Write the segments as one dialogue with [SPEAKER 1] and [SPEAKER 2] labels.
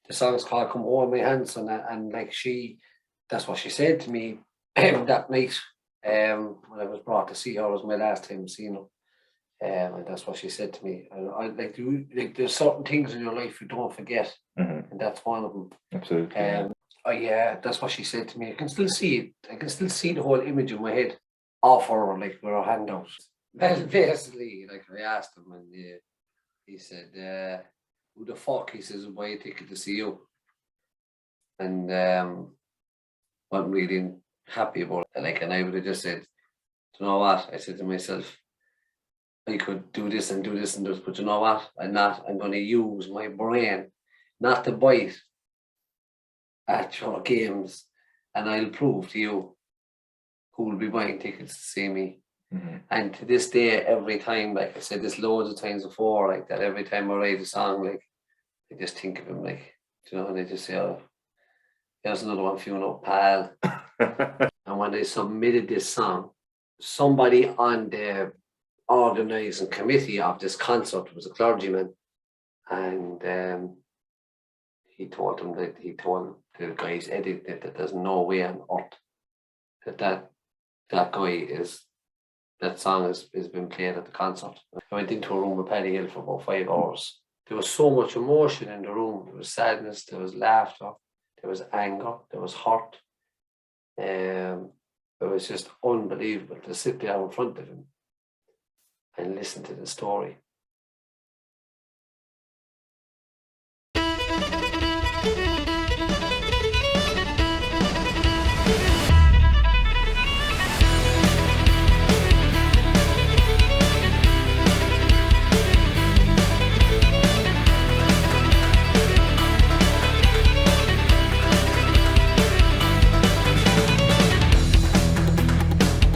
[SPEAKER 1] the song's called "Come Hold My Hands," and like that's what she said to me that night when I was brought to see her. It was my last time seeing her. And that's what she said to me. And I like there's certain things in your life you don't forget, and that's one of them.
[SPEAKER 2] Absolutely.
[SPEAKER 1] Yeah, that's what she said to me. I can still see it. I can still see the whole image in my head of her, like with her hand out. Well, basically, like I asked him, and he said, "Who the fuck?" He says, "Buy a ticket to see you." And wasn't really happy about it. Like, and I would have just said, "You know what?" I said to myself, I could do this and do this and do this, but you know what? I'm going to use my brain not to bite at your games, and I'll prove to you who will be buying tickets to see me. And to this day, every time, like I said this loads of times before, like that, every time I write a song, like I just think of him, like, you know, and I just say, "Oh, there's another one for you, know, pal." And when I submitted this song, somebody on the organising committee of this concert was a clergyman, and he told the guys editing it that there's no way on earth that song has been played at the concert. I went into a room with Paddy Hill for about 5 hours. There was so much emotion in the room. There was sadness, there was laughter, there was anger, there was hurt. It was just unbelievable to sit there in front of him and listen to the story.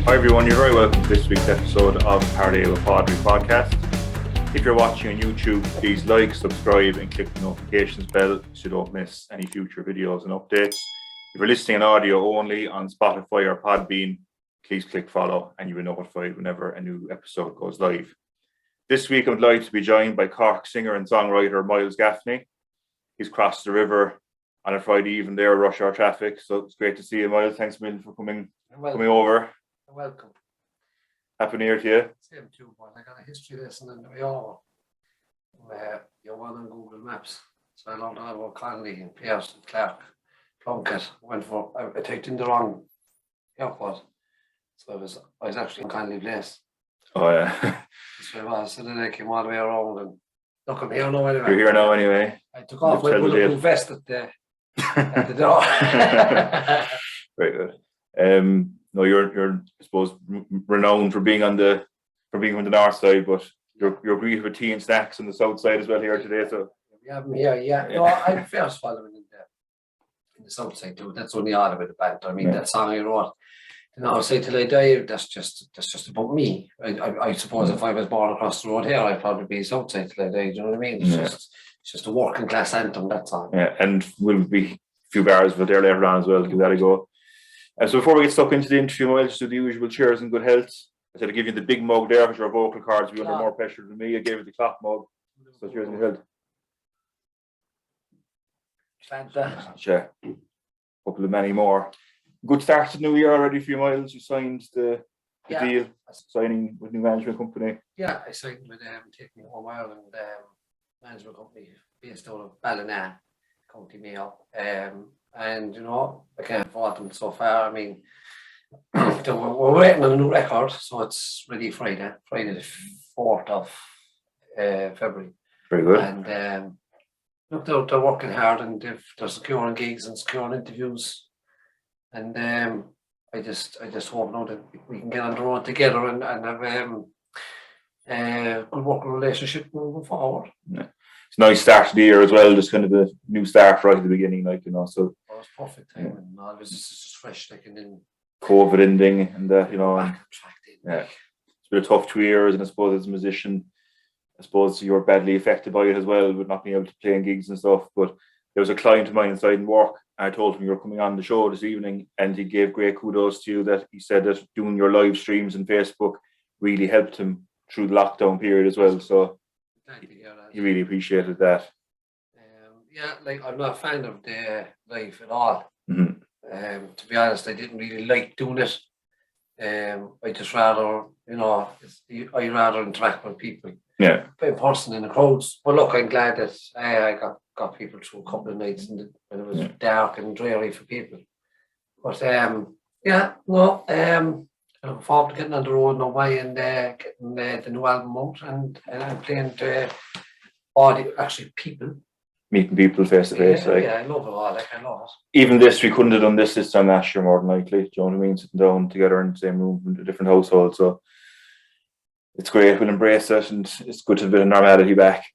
[SPEAKER 2] Hi everyone, you're very welcome to this week's episode of Parlay with Padraig Paudcast. If you're watching on YouTube, please like, subscribe and click the notifications bell so you don't miss any future videos and updates. If you're listening in audio only on Spotify or Podbean, please click follow and you'll be notified whenever a new episode goes live. This week I'm delighted to be joined by Cork Singer and Songwriter Myles Gaffney. He's crossed the river on a Friday evening there, rush hour traffic, so it's great to see you, Myles. Thanks a million for coming over.
[SPEAKER 1] Welcome.
[SPEAKER 2] Happy New Year to you.
[SPEAKER 1] Same too, but I got a history lesson in the way over. You're one on Google Maps. So I learned all about Connolly and Pierce and Clark, Plunkett. I typed in the wrong airport. So I was actually in Connolly Place.
[SPEAKER 2] Oh yeah.
[SPEAKER 1] So I was. So then I came all the way around and look, I'm here now anyway.
[SPEAKER 2] You're here now anyway.
[SPEAKER 1] I took off my bulletproof vest at the door.
[SPEAKER 2] Very good. No, you're I suppose renowned for being from the Northside, but you're greeted with tea and snacks on the south side as well here today. So
[SPEAKER 1] we have them here, yeah. No, I'm first following in the south side too. That's only odd about the band. I mean, that song I wrote, the Northside Till I Die, that's just about me. I suppose if I was born across the road here, I'd probably be south side Till I Die. Do you know what I mean? It's just a working class anthem. That song. Yeah,
[SPEAKER 2] and we'll be a few bars of it there later on as well. Give that a go. So before we get stuck into the interview, I'll just do the usual cheers and good health. I said I'd give you the big mug there because your vocal cords will be under more pressure than me. I gave you the cloth mug. So cheers and good health. Sure. A couple of many more. Good start to the new year already for you, Myles. You signed the deal, signing with new management company.
[SPEAKER 1] Yeah, I signed with taking Home Ireland management company based out of Ballina, County Mayo. And you know, I can't fault them so far. I mean, we're waiting on a new record, so it's ready Friday the 4th of February.
[SPEAKER 2] Very good.
[SPEAKER 1] And look, they're working hard and they're securing gigs and securing interviews. And I just hope now that we can get on the road together and have a good working relationship moving forward.
[SPEAKER 2] Yeah. It's a nice start to the year as well, just kind of a new start right at the beginning, like, you know. So
[SPEAKER 1] it was perfect time and all this is just fresh, like, and then
[SPEAKER 2] COVID ending and you know,
[SPEAKER 1] back on track then,
[SPEAKER 2] it's been a tough 2 years, and I suppose as a musician, I suppose you were badly affected by it as well, with not being able to play in gigs and stuff. But there was a client of mine inside in work, and I told him you were coming on the show this evening, and he gave great kudos to you. That he said that doing your live streams on Facebook really helped him through the lockdown period as well. So he really appreciated that.
[SPEAKER 1] Yeah, like I'm not a fan of the live at all.
[SPEAKER 2] Mhm.
[SPEAKER 1] To be honest, I didn't really like doing it. I just rather, I rather interact with people
[SPEAKER 2] Yeah.
[SPEAKER 1] in person in the crowds. But look, I'm glad that I got people through a couple of nights when it was dark and dreary for people. But yeah, no, I look forward to getting on the road now and getting the new album out and playing to people.
[SPEAKER 2] Meeting people face to face.
[SPEAKER 1] Yeah, I love it all. I love it.
[SPEAKER 2] Even this, we couldn't have done this time last year, more than likely. Do you know what I mean? Sitting down together in the same room in a different household. So it's great. We'll embrace it, and it's good to have a bit of normality back.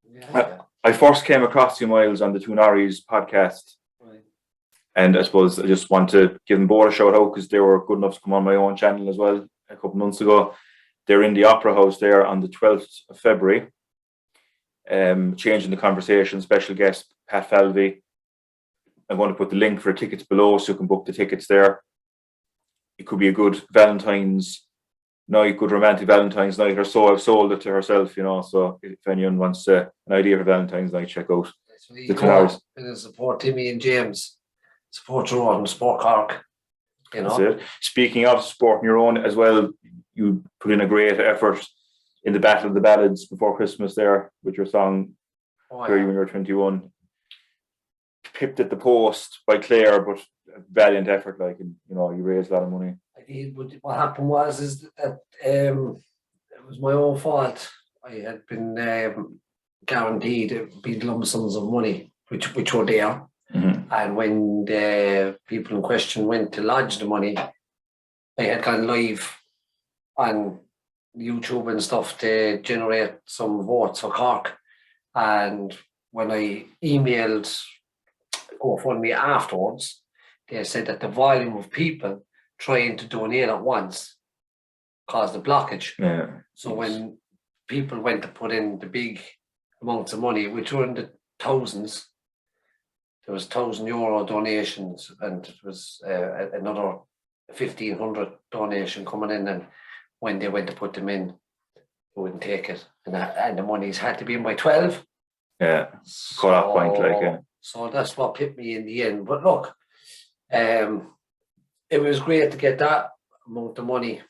[SPEAKER 1] Yeah.
[SPEAKER 2] I first came across you, Myles, on the Two Norries podcast.
[SPEAKER 1] Right.
[SPEAKER 2] And I suppose I just want to give them both a shout out because they were good enough to come on my own channel as well a couple of months ago. They're in the Opera House there on the 12th of February. Changing the conversation, special guest Pat Falvey. I'm going to put the link for tickets below so you can book the tickets there. It could be a good Valentine's night, good romantic Valentine's night or so. I've sold it to herself, so if anyone wants an idea for Valentine's night, check out the 2 Norries.
[SPEAKER 1] Support Timmy and James, support your own, support Cork.
[SPEAKER 2] That's it. Speaking of supporting your own as well, you put in a great effort in the Battle of the Ballads before Christmas there with your song Where You When You Were 21. Pipped at the post by Claire, but a valiant effort, you raised a lot of money.
[SPEAKER 1] I did, but what happened was that it was my own fault. I had been guaranteed big lump sums of money, which were there.
[SPEAKER 2] Mm-hmm.
[SPEAKER 1] And when the people in question went to lodge the money, I had gone live on YouTube and stuff to generate some votes for Cork. And when I emailed GoFundMe afterwards, they said that the volume of people trying to donate at once caused a blockage.
[SPEAKER 2] Yeah.
[SPEAKER 1] So when people went to put in the big amounts of money, which were in the thousands, there was €1,000 donations, and it was another 1,500 donation coming in, and when they went to put them in, they wouldn't take it, and the monies had to be in by 12.
[SPEAKER 2] Yeah, cut off point
[SPEAKER 1] So that's what pipped me in the end. But look, it was great to get that amount of money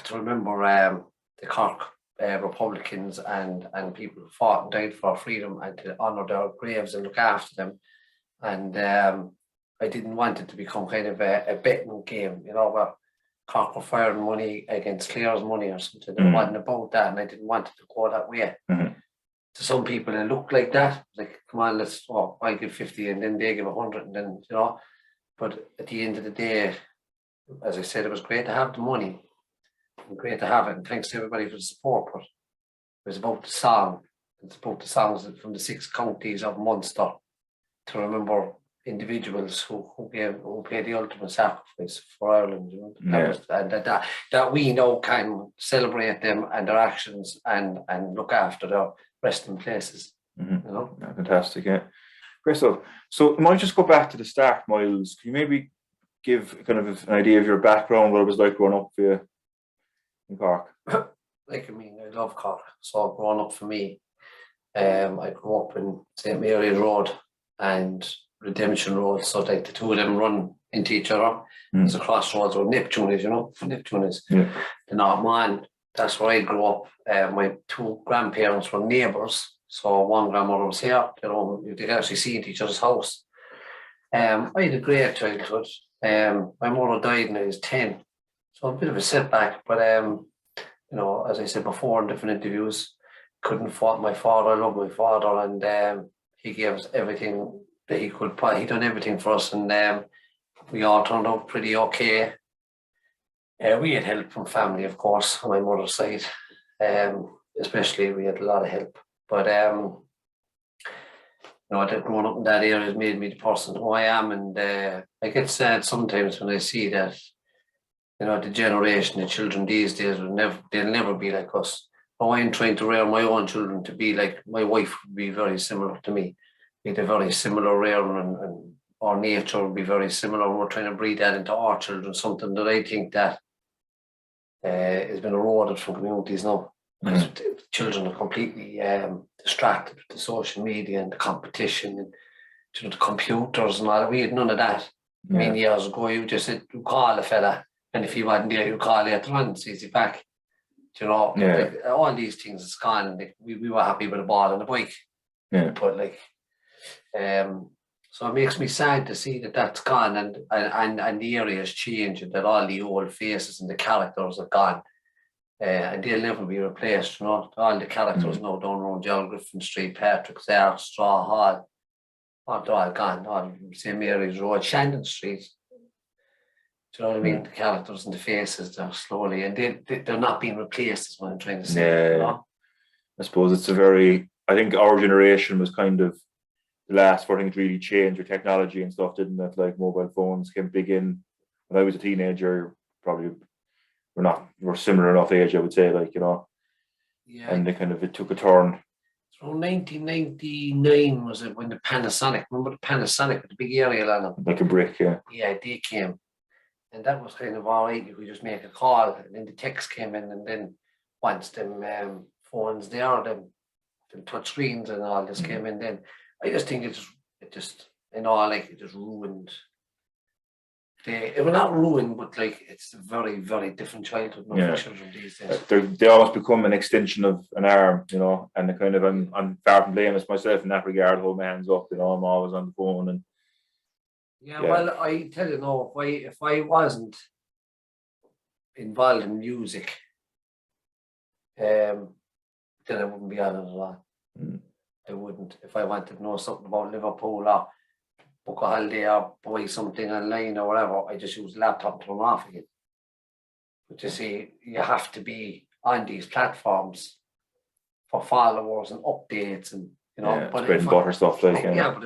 [SPEAKER 1] to remember the Cork Republicans and people who fought and died for freedom, and to honour their graves and look after them. And I didn't want it to become kind of a betting game, where Cork were firing money against Clare's money or something. It wasn't about that, and I didn't want it to go that way.
[SPEAKER 2] Mm-hmm.
[SPEAKER 1] To some people, it looked like that. Like, come on, I give 50 and then they give 100, and then, But at the end of the day, as I said, it was great to have the money. And great to have it, and thanks to everybody for the support. But it was about the song. It's about the songs from the 6 counties of Munster to remember individuals who paid the ultimate sacrifice for Ireland. That we now can celebrate them and their actions and look after their resting places.
[SPEAKER 2] Mm-hmm. Yeah, fantastic, yeah. Great stuff. So I might just go back to the start, Myles. Can you maybe give kind of an idea of your background, what it was like growing up for you in Cork?
[SPEAKER 1] I love Cork. So growing up for me, I grew up in St. Mary's Road and Redemption Road, so the two of them run into each other. There's a crossroads where Neptune is, Neptune is the North Man. That's where I grew up. My 2 grandparents were neighbours, so one grandmother was here, they could actually see into each other's house. I had a great childhood. My mother died when I was 10, so a bit of a setback, but as I said before in different interviews, couldn't fault my father. I love my father, and he gave us everything that he could. He done everything for us, and we all turned out pretty okay. We had help from family, of course, on my mother's side. Especially, we had a lot of help. But growing up in that area has made me the person who I am, and I get sad sometimes when I see that the generation, the children these days they'll never be like us. I'm trying to rear my own children to be like my wife would be very similar to me. We'd a very similar rearing, and our nature would be very similar. We're trying to breed that into our children, something that I think that has been eroded from communities now. because children are completely distracted with the social media and the competition and the computers and all that. We had none of that. I mean, years ago, you just said, you call a fella, and if he wasn't there, you call later on, sees he back. Like, all these things is gone. Like, we were happy with a ball and a bike. But like, so it makes me sad to see that that's gone and the area has changed and that all the old faces and the characters are gone. And they'll never be replaced, All the characters now down around John Griffin Street, Patrick's Arch, Straw Hall, they're all gone. All St. Mary's Road, Shandon Street. Do you know what I mean? The characters and the faces, they're slowly, and they're not being replaced, is what I'm trying to say.
[SPEAKER 2] I suppose it's I think our generation was kind of the last where things really changed with technology and stuff, didn't it? Like mobile phones came big in. When I was a teenager, probably we're similar enough age, I would say, and it took a turn.
[SPEAKER 1] So 1999 was it when the Panasonic, remember the Panasonic with the big aerial on them?
[SPEAKER 2] Like a brick,
[SPEAKER 1] Yeah, they came. And that was kind of all right. You could just make a call, and then the text came in, and then once them phones there, them touch screens and all this came in, then I just think it just ruined. It was not ruined, but like it's a very, very different childhood for children these days.
[SPEAKER 2] They almost become an extension of an arm, and the kind of I'm far from blameless myself in that regard. Hold my hands up, I'm always on the phone and.
[SPEAKER 1] Well, I tell you now, if I wasn't involved in music, then I wouldn't be on it at all. I wouldn't. If I wanted to know something about Liverpool or book a holiday or buy something online or whatever, I just use the laptop to turn off again. But you see, you have to be on these platforms for followers and updates and
[SPEAKER 2] but bread and butter stuff like
[SPEAKER 1] but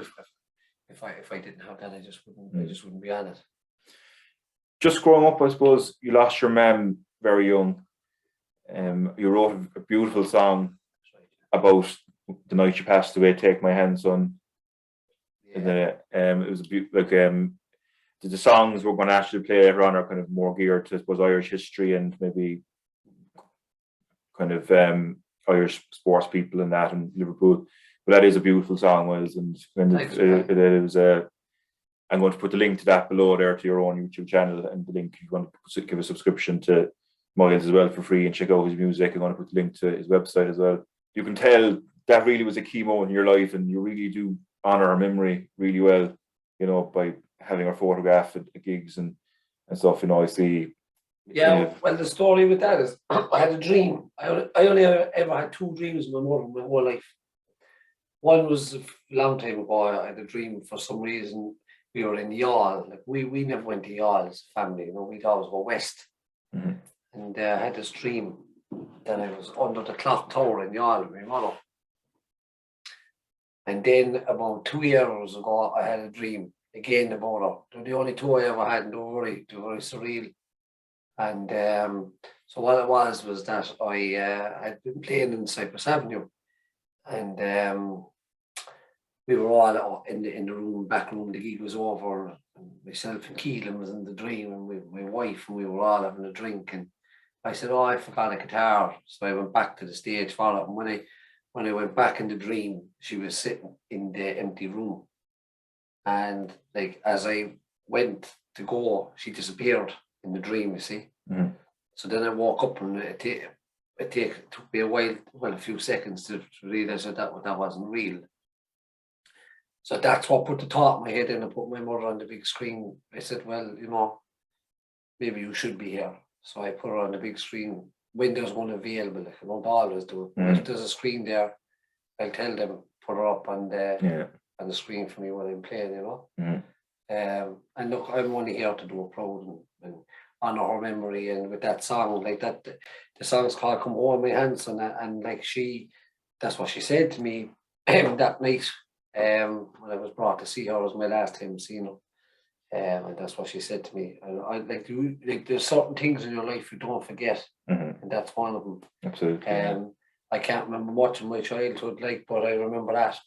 [SPEAKER 1] if I didn't have that, I just wouldn't be on it.
[SPEAKER 2] Just growing up, I suppose you lost your mum very young. You wrote a beautiful song about the night you passed away. Take my hand, son. Yeah. And it was the songs we're going to actually play later on are kind of more geared to, I suppose, Irish history and maybe kind of Irish sports people and that in Liverpool. But that is a beautiful song, Myles, and it was. I'm going to put the link to that below there to your own YouTube channel, and the link you want to give a subscription to Myles as well for free and check out his music. I'm going to put the link to his website as well. You can tell that really was a key moment in your life, and you really do honour our memory really well, by having our photograph at gigs and stuff. I see.
[SPEAKER 1] Yeah, well, the story with that is I had a dream. I only ever had two dreams in my whole life. One was a long time ago. I had a dream for some reason. We were in Youghal. Like we never went to Youghal as a family. We'd always go west. Mm-hmm. And I had this dream that I was under the clock tower in Youghal with my mother. And then about 2 years ago, I had a dream again about her. They're the only two I ever had, and they were very surreal. And so what it was that I had been playing in Cypress Avenue, and we were all in the room, back room. The gig was over, and myself and Keane was in the dream, and my wife, and we were all having a drink. And I said, "Oh, I forgot a guitar," so I went back to the stage for it. And when I went back in the dream, she was sitting in the empty room, and like as I went to go, she disappeared in the dream. You see. Mm-hmm. So then I woke up, and it took me a while, a few seconds to realise that wasn't real. So that's what put the thought in my head, and I put my mother on the big screen. I said, well, maybe you should be here. So I put her on the big screen when there's one available. Like, I don't always do it. Mm. If there's a screen there, I'll tell them, put her up on the screen for me when I'm playing, Mm. And look, I'm only here to do a proud and honour her memory. And with that song, like that, the song's called Come Hold My Hands, and like that's what she said to me that night. When I was brought to see her, it was my last time seeing her, and that's what she said to me. And I like there's certain things in your life you don't forget, mm-hmm. and that's one of them.
[SPEAKER 2] Absolutely.
[SPEAKER 1] I can't remember much of my childhood, but I remember that.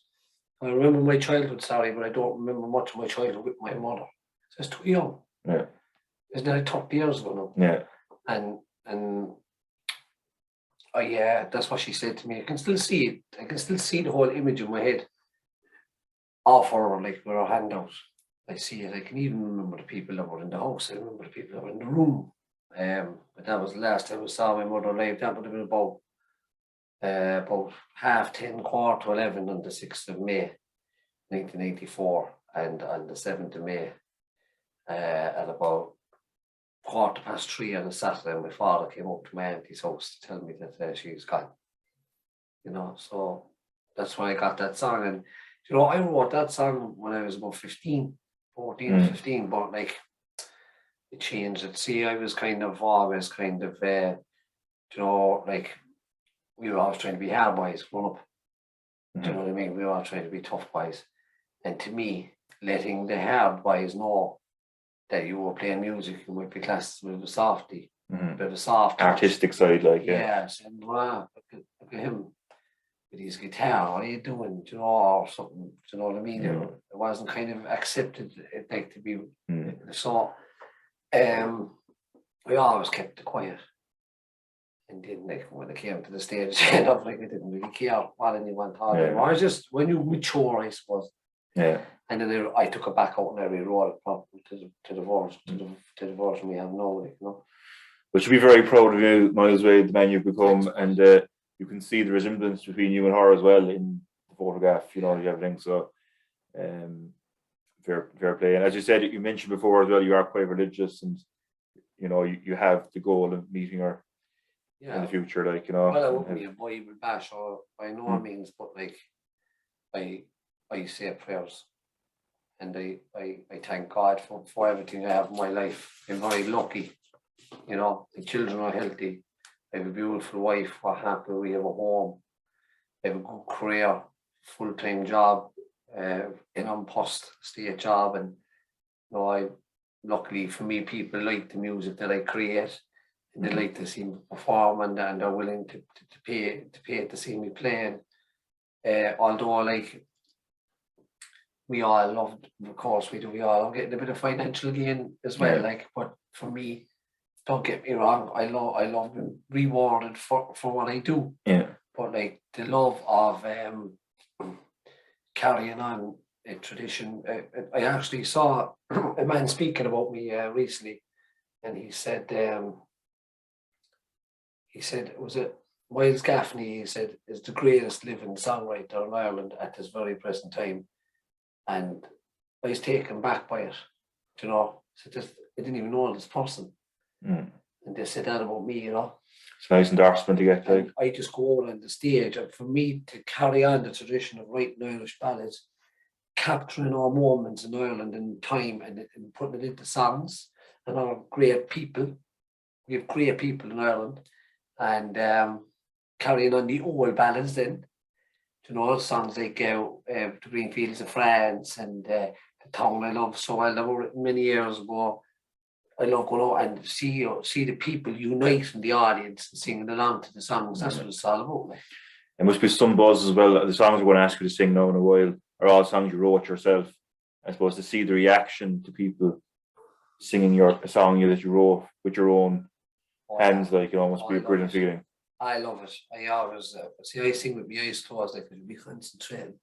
[SPEAKER 1] I remember my childhood, but I don't remember much of my childhood with my mother. So it's too young.
[SPEAKER 2] Yeah.
[SPEAKER 1] It's nearly 30 years ago now.
[SPEAKER 2] Yeah.
[SPEAKER 1] And yeah, that's what she said to me. I can still see it. I can still see the whole image in my head of her, like with her hand out. I see it. I can even remember the people that were in the house. I remember the people that were in the room. But that was the last time I saw my mother live. That would have been about 10:30, 11 on the 6th of May, 1984, and on the 7th of May, at about 3:15 on a Saturday, my father came up to my auntie's house to tell me that she was gone. So that's why I got that song. And I wrote that song when I was about 14 or 15, but like it changed it. See, I was kind of always kind of, like we were always trying to be hard boys growing up. Do you know what I mean? We were all trying to be tough boys. And to me, letting the hard boys know that you were playing music, you might be classed with a softy, bit of a soft
[SPEAKER 2] artistic side, like
[SPEAKER 1] and wow, look at him with his guitar. What are you doing? Or something. Do you know what I mean? It wasn't kind of accepted, like to be. So, we always kept it quiet, and then like when it came to the stage, like I didn't really care what anyone thought. I was just when you mature, I suppose.
[SPEAKER 2] Yeah.
[SPEAKER 1] And then I took it back out and I rewrote it properly to the version we have now, like,
[SPEAKER 2] We should be very proud of you, Myles Wade, the man you've become, and you can see the resemblance between you and her as well in the photograph, everything. So, fair play. And as you said, you mentioned before as well, you are quite religious, and you have the goal of meeting her in the future, like.
[SPEAKER 1] Well, I wouldn't be a Bible basher by no means, but like I say prayers, and I thank God for everything I have in my life. I'm very lucky, the children are healthy. I have a beautiful wife, we're happy, we have a home, I have a good career, full-time job, in on-post state job, and luckily for me, people like the music that I create, and they like to see me perform, and they're willing to pay to see me playing. Although like we all love, of course we do, we all are getting a bit of financial gain as well. Like, but for me, don't get me wrong, I love being rewarded for what I do.
[SPEAKER 2] Yeah.
[SPEAKER 1] But like the love of carrying on a tradition. I actually saw a man speaking about me recently, and he said, was it Myles Gaffney? He said is the greatest living songwriter in Ireland at this very present time, and I was taken back by it. So I didn't even know this person. And they said that about me,
[SPEAKER 2] It's a nice endorsement to get. Like,
[SPEAKER 1] I just go out on the stage, and for me to carry on the tradition of writing Irish ballads, capturing our moments in Ireland and time, and putting it into songs, and our great people. We have great people in Ireland, and carrying on the old ballads then. Songs like The Green Fields of France and The Town I Love So Well, that were written many years ago. I love going out and see the people unite in the audience and singing along to the songs. That's what it's all about. Like.
[SPEAKER 2] There must be some buzz as well. The songs we're going to ask you to sing now in a while are all songs you wrote yourself. I suppose to see the reaction to people singing a song that you wrote with your own hands, like, must be a brilliant feeling.
[SPEAKER 1] I love it. I always I sing with my eyes closed, like, I'd be concentrating.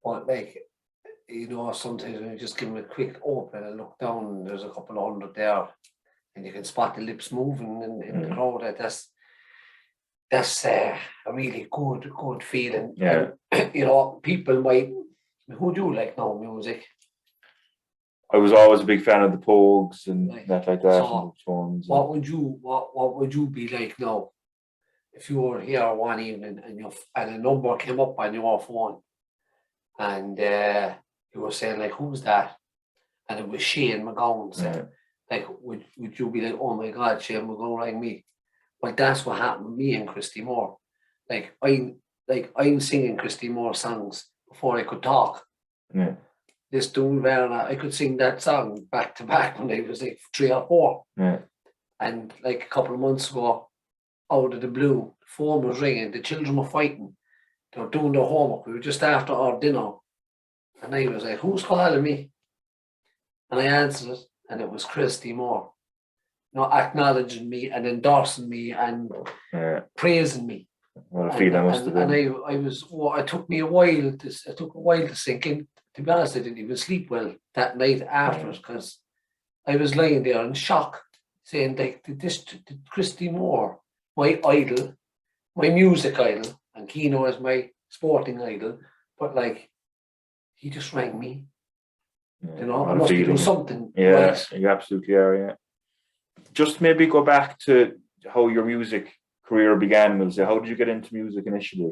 [SPEAKER 1] But like, sometimes when you just give them a quick open and look down, and there's a couple of hundred there, and you can spot the lips moving in the crowd. That's a really good feeling.
[SPEAKER 2] Yeah.
[SPEAKER 1] And, people might. Who do you like now music?
[SPEAKER 2] I was always a big fan of the Pogues and that like that.
[SPEAKER 1] So what would you be like now if you were here one evening and a number came up on your phone, and you were saying like, who's that? And it was Shane McGowan saying, like, would you be like, oh my God, Shane McGowan rang me? Well, that's what happened with me and Christy Moore. Like I'm singing Christy Moore songs before I could talk.
[SPEAKER 2] Yeah.
[SPEAKER 1] This dude, I could sing that song back to back when I was like 3 or 4.
[SPEAKER 2] Yeah.
[SPEAKER 1] And like a couple of months ago, out of the blue, the phone was ringing, the children were fighting, they were doing their homework, we were just after our dinner. And I was like, who's calling me? And I answered it, and it was Christy Moore. acknowledging me and endorsing me and praising me.
[SPEAKER 2] What a feeling that must have been.
[SPEAKER 1] And it took me a while to sink in. To be honest, I didn't even sleep well that night afterwards because I was lying there in shock, saying like, did Christy Moore, my idol, my music idol, and Keane is my sporting idol, but like, he just rang me. I must be doing something.
[SPEAKER 2] Yeah,
[SPEAKER 1] right.
[SPEAKER 2] You absolutely are. Yeah. Just maybe go back to how your music career began. We'll say, how did you get into music initially?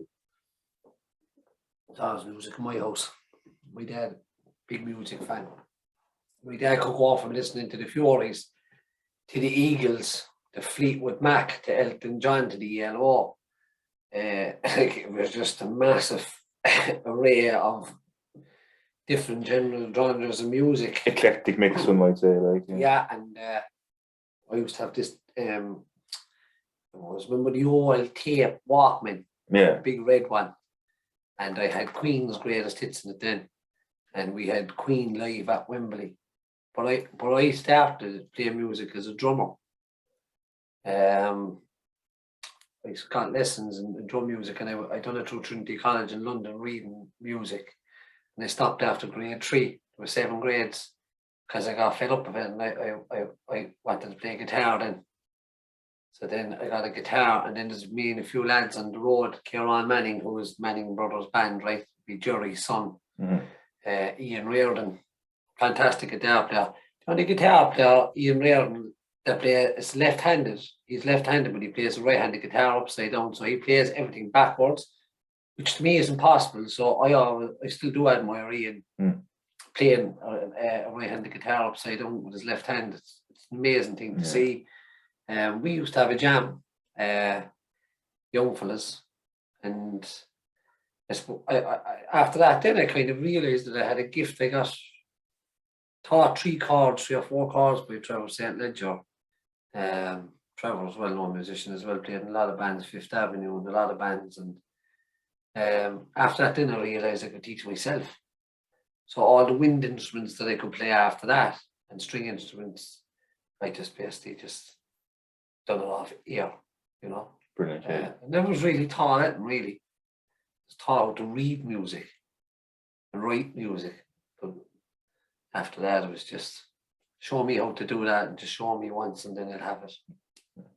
[SPEAKER 1] There was music in my house. My dad, big music fan. My dad could go from listening to the Furies, to the Eagles, to Fleetwood Mac, to Elton John, to the ELO. It was just a massive array of different genres of music.
[SPEAKER 2] Eclectic mix, one might say.
[SPEAKER 1] And I used to have this. Remember the old tape Walkman?
[SPEAKER 2] Yeah.
[SPEAKER 1] Big red one. And I had Queen's greatest hits in it then. And we had Queen live at Wembley. But I started playing music as a drummer. I got lessons in drum music, and I done it through Trinity College in London, reading music. And I stopped after grade 3. There were 7 grades because I got fed up of it, and I wanted to play guitar then. So then I got a guitar, and then there's me and a few lads on the road. Kieran Manning, who was Manning Brothers Band, right? Be Jerry's son. Ian Reardon, fantastic guitar player. The guitar player, Ian Reardon, that player is left-handed. He's left-handed, but he plays a right-handed guitar upside down. So he plays everything backwards, which to me is impossible. So I still do admire Ian playing a right-handed guitar upside down with his left hand. It's an amazing thing to see. We used to have a jam, young fellas, and after that, then I kind of realised that I had a gift. I got taught 3 or 4 chords by Trevor St. Ledger. Trevor's a well-known musician as well, played in a lot of bands, Fifth Avenue and a lot of bands. And after that, then I realised I could teach myself. So all the wind instruments that I could play after that, and string instruments, I just basically done it off ear,
[SPEAKER 2] Brilliant.
[SPEAKER 1] I never was really taught it, really. I was taught how to read music and write music. But after that, it was just show me how to do that and just show me once and then I'll have it.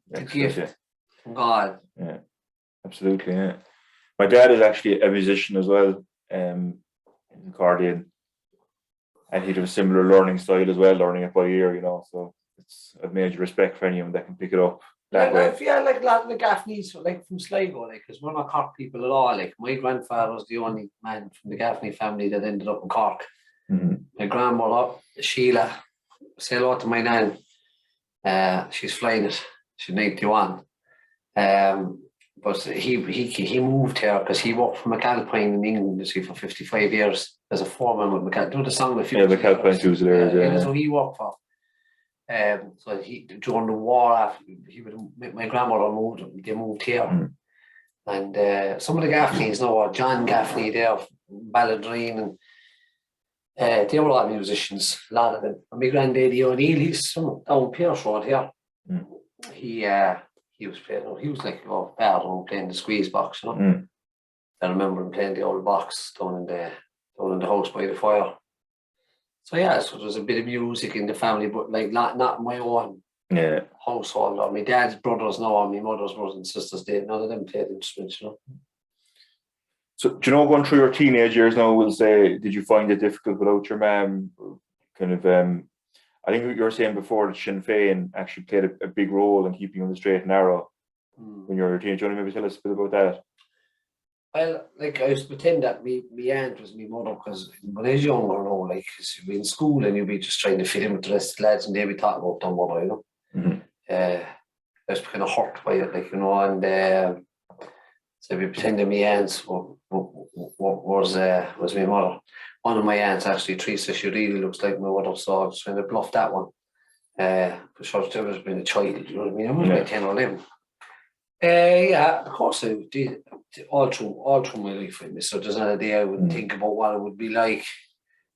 [SPEAKER 1] It's a gift from God.
[SPEAKER 2] Yeah, absolutely. Yeah. My dad is actually a musician as well, in accordion, and he had a similar learning style as well, learning it by ear, so I've major respect for anyone that can pick it up that way.
[SPEAKER 1] Like a lot of the Gaffneys, like from Sligo, because we're not Cork people at all. Like my grandfather was the only man from the Gaffney family that ended up in Cork. My grandmother, Sheila, say hello to my nan. She's flying it. She's 91. But he moved here because he worked for McAlpine in England for 55 years as a foreman with McAlpine. Do the song with
[SPEAKER 2] McAlpine Fusiliers.
[SPEAKER 1] That's who he worked for. So during the war, after my grandmother moved here. And some of the Gaffneys now, John Gaffney there, Balladrine, and they were all musicians, a lot of them. And my granddaddy O'Neill, he's from down Pierce Road here. He was playing, he was like playing the squeeze box, I remember him playing the old box down in the house by the fire. So so there was a bit of music in the family, but like not my own household. Or my dad's brothers now, or my mother's brothers and sisters did. None of them played instruments,
[SPEAKER 2] So do you know, going through your teenage years now, we'll say, did you find it difficult without your mum? Kind of, I think you were saying before that Sinn Féin actually played a big role in keeping you on the straight and narrow when you were a teenager. Do you want to maybe tell us a bit about that?
[SPEAKER 1] Well, like I used to pretend that my aunt was my mother, because when I was younger, you'd be in school and you'd be just trying to fit in with the rest of the lads and they'd be talking about their mother, I was kind of hurt by it, and so we pretended my aunt was my mother. One of my aunts, actually, Teresa, she really looks like my mother, so I was trying to bluff that one. For sure, I was being a child, you know what I mean? I was like 10 or 11. Of course I did, all through my life. So there's not a day I wouldn't think about what it would be like,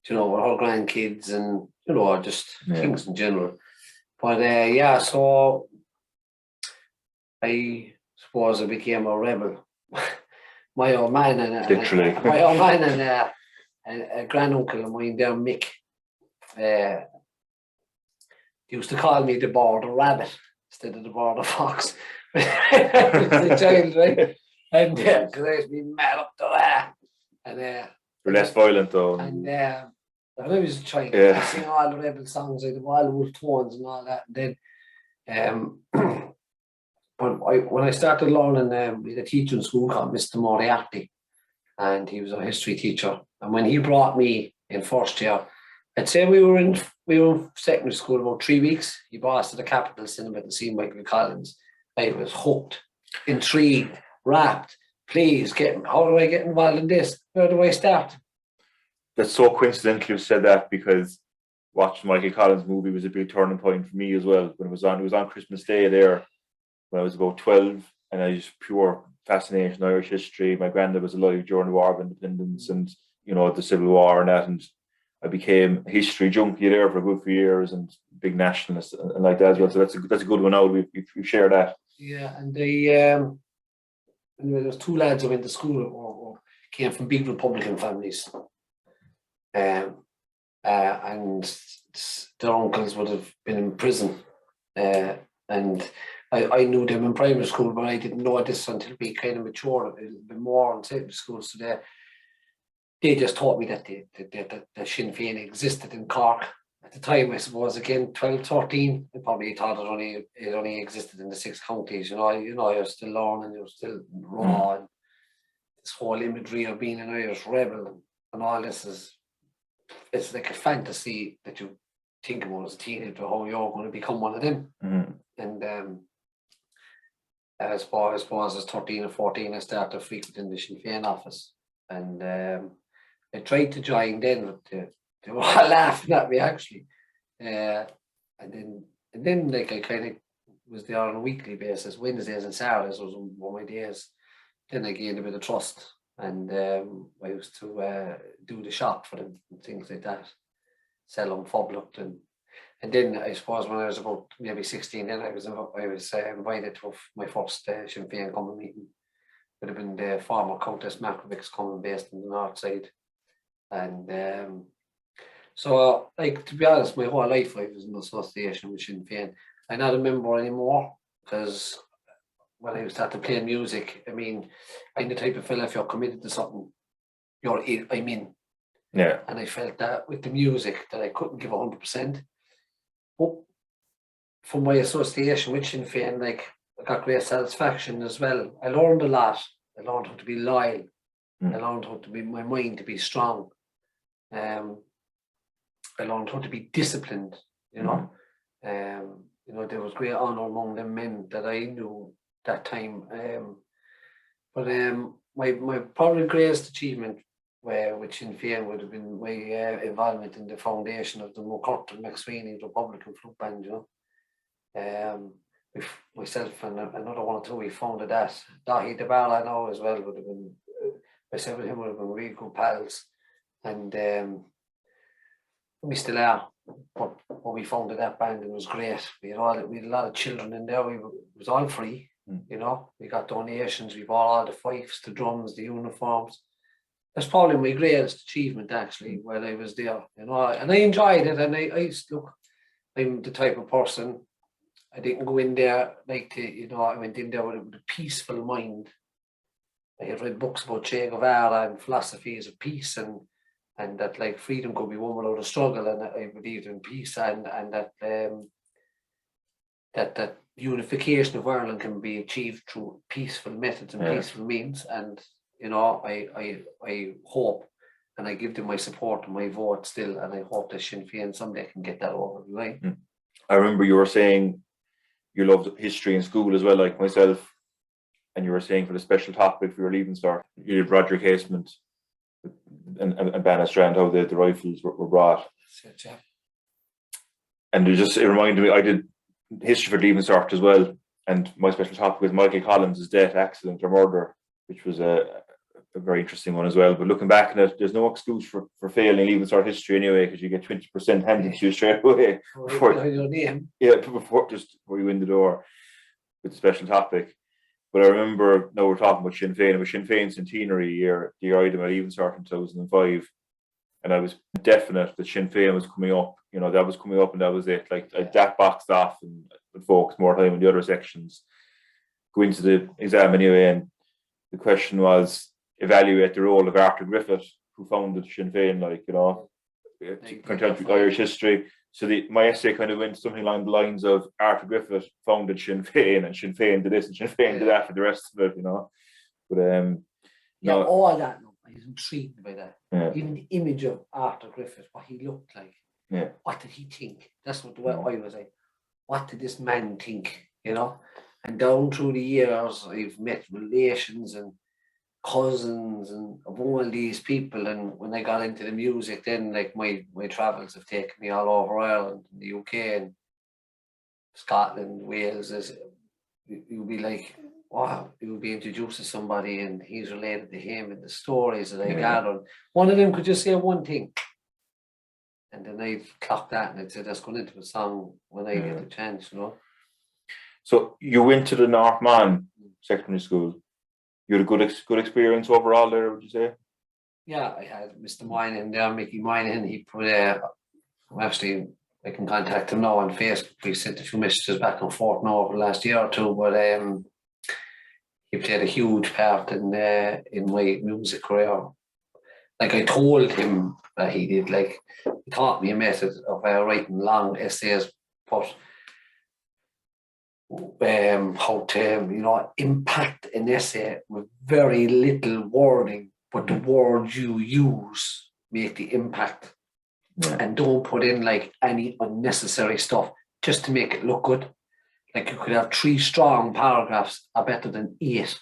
[SPEAKER 1] with her grandkids and, just things in general. But yeah, so I suppose I became a rebel. My old man and
[SPEAKER 2] Literally.
[SPEAKER 1] my old man and a granduncle of mine there, Mick, used to call me the border rabbit instead of the border fox. I was a child, right? And because I used to be mad up to that. And
[SPEAKER 2] You're less violent though.
[SPEAKER 1] and when I was a child,
[SPEAKER 2] Yeah.
[SPEAKER 1] I sing all the rebel songs, I did all the wolf tones and all that. And then but when I started learning, we had a teacher in school called Mr. Moriarty, and he was a history teacher. And when he brought me in first year, I'd say we were in secondary school about 3 weeks. He brought us to the Capitol Cinema to see Michael Collins. I was hooked, intrigued, rapt. Please how do I get involved in this? Where do I start?
[SPEAKER 2] That's so coincidental you said that, because watching Michael Collins' movie was a big turning point for me as well. When it was on Christmas Day there, when I was about 12, and I was pure fascination with Irish history. My granddad was alive during the War of Independence and, the Civil War and that, and I became a history junkie there for a good few years and big nationalist and like that as well. So that's a good one out. We share that.
[SPEAKER 1] Yeah, and there was 2 lads who went to school or came from big Republican families. And their uncles would have been in prison. And I knew them in primary school, but I didn't know this until we kind of matured a little bit more in secondary school. So they just taught me that the Sinn Féin existed in Cork. At the time, I suppose, again, 12, 13, I probably thought it only existed in the 6 counties. You're still learning, you're still raw, and this whole imagery of being an Irish rebel and all this it's like a fantasy that you think about as a teenager, how you're going to become one of them.
[SPEAKER 2] Mm-hmm.
[SPEAKER 1] And I suppose as 13 or 14, I started frequenting the Sinn Féin office, and I tried to join then, but they were all laughing at me actually. And then like I kind of was there on a weekly basis. Wednesdays and Saturdays was one of my days. Then I gained a bit of trust, and I used to do the shop for them and things like that, sell them Foblucht, and then I suppose when I was about maybe 16, then I was invited to my first Sinn Féin common meeting. Would have been the former Countess Macrovic's common based in the Northside, and so like, to be honest, my whole life I was in association with Sinn Féin. I'm not a member anymore, because when I started playing music, I mean, I'm the type of fella, if you're committed to something, I'm in.
[SPEAKER 2] Yeah.
[SPEAKER 1] And I felt that with the music that I couldn't give 100%. But from my association with Sinn Féin, like, I got great satisfaction as well. I learned a lot. I learned how to be loyal. I learned how to be my mind to be strong. I learned how to be disciplined. There was great honour among the men that I knew that time. But my probably greatest achievement with Sinn Féin would have been my involvement in the foundation of the McCarthy McSweeney Republican Flute Band. With myself and another one or two, we founded that. Dahi Debala now as well would have been, myself and him would have been really good pals, and we still are. But when we founded that band, it was great. We had a lot of children in there. It was all free. We got donations. We bought all the fifes, the drums, the uniforms. That's probably my greatest achievement actually while I was there. And I enjoyed it. And I'm the type of person, I didn't go in there I went in there with a peaceful mind. I had read books about Che Guevara and philosophies of peace, and that like freedom could be won without a struggle, and I believed in peace, and that unification of Ireland can be achieved through peaceful methods and peaceful means. And I hope, and I give them my support and my vote still, and I hope that Sinn Féin someday can get that over the line.
[SPEAKER 2] I remember you were saying you loved history in school as well, like myself, and you were saying for the special topic for your leaving start, you did Roger Casement and Bannistrand, how the rifles were brought.
[SPEAKER 1] That's it, yeah.
[SPEAKER 2] And it reminded me, I did history for leaving start as well, and my special topic was Michael Collins' death, accident or murder, which was a a very interesting one as well. But looking back on it, there's no excuse for failing even start history anyway, because you get 20% handed to you straight away before you win the door with a special topic. But I remember, now we're talking about Sinn Féin. It was Sinn Féin centenary year, the year I did my Leaving Cert in 2005. And I was definite that Sinn Féin was coming up. You know, that was coming up and that was it. Like, that boxed off and would focus more time on the other sections. Go into the exam anyway, and the question was, evaluate the role of Arthur Griffith, who founded Sinn Féin, like, you know, contemporary Irish history. So my essay kind of went something along the lines of Arthur Griffith founded Sinn Féin, and Sinn Féin did this and Sinn Féin did that for the rest of it, you know. But
[SPEAKER 1] all that. I was intrigued by that.
[SPEAKER 2] Yeah.
[SPEAKER 1] Even the image of Arthur Griffith, what he looked like.
[SPEAKER 2] Yeah.
[SPEAKER 1] What did he think? That's what the way I was like. What did this man think? You know. And down through the years, I've met relations and cousins and of all these people. And when I got into the music, then like my travels have taken me all over Ireland and the UK and Scotland, Wales. You'll be like, wow, you'll be introduced to somebody and he's related to him and the stories that I gathered. One of them could just say one thing. And then I'd clock that and I'd say that's going into a song when I get the chance, you know.
[SPEAKER 2] So you went to the Northman secondary school. You had a good experience overall there, would you say?
[SPEAKER 1] Yeah, I had Mr. Moynihan there, Mickey Moynihan. He put actually, I can contact him now on Facebook. We sent a few messages back and forth now over the last year or two, but he played a huge part in my music career. Like I told him that he did, like he taught me a method of writing long essays, but how to impact an essay with very little wording, but the words you use make the impact, and don't put in like any unnecessary stuff just to make it look good. Like you could have 3 strong paragraphs are better than 8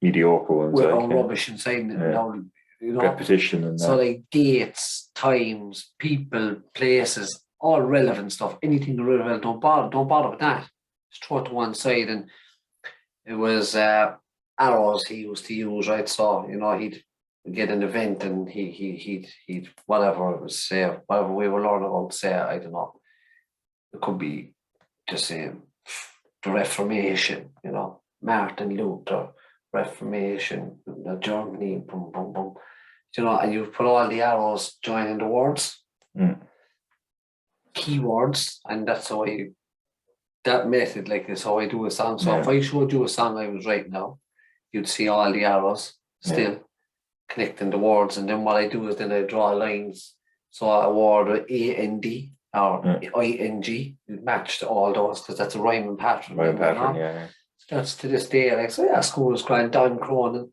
[SPEAKER 2] mediocre ones
[SPEAKER 1] with all rubbish inside it. You know,
[SPEAKER 2] repetition and
[SPEAKER 1] so like dates, times, people, places, all relevant stuff. Anything relevant, don't bother with that. Just throw it to one side. And it was arrows he used to use, right? So he'd get an event and he'd whatever it was, say whatever we were learning about, say, I don't know, it could be just saying the Reformation, Martin Luther, Reformation, Germany, boom, boom, boom. And you put all the arrows joining the words, keywords, and that's how that method, like, is how I do a song. So if I showed you a song I was writing now, you'd see all the arrows still connecting the words. And then what I do is then I draw lines. So a word with A-N-D or I-N-G, you'd match to all those because that's a rhyming pattern. That's to this day. Like, so school was grand. Don Cronin,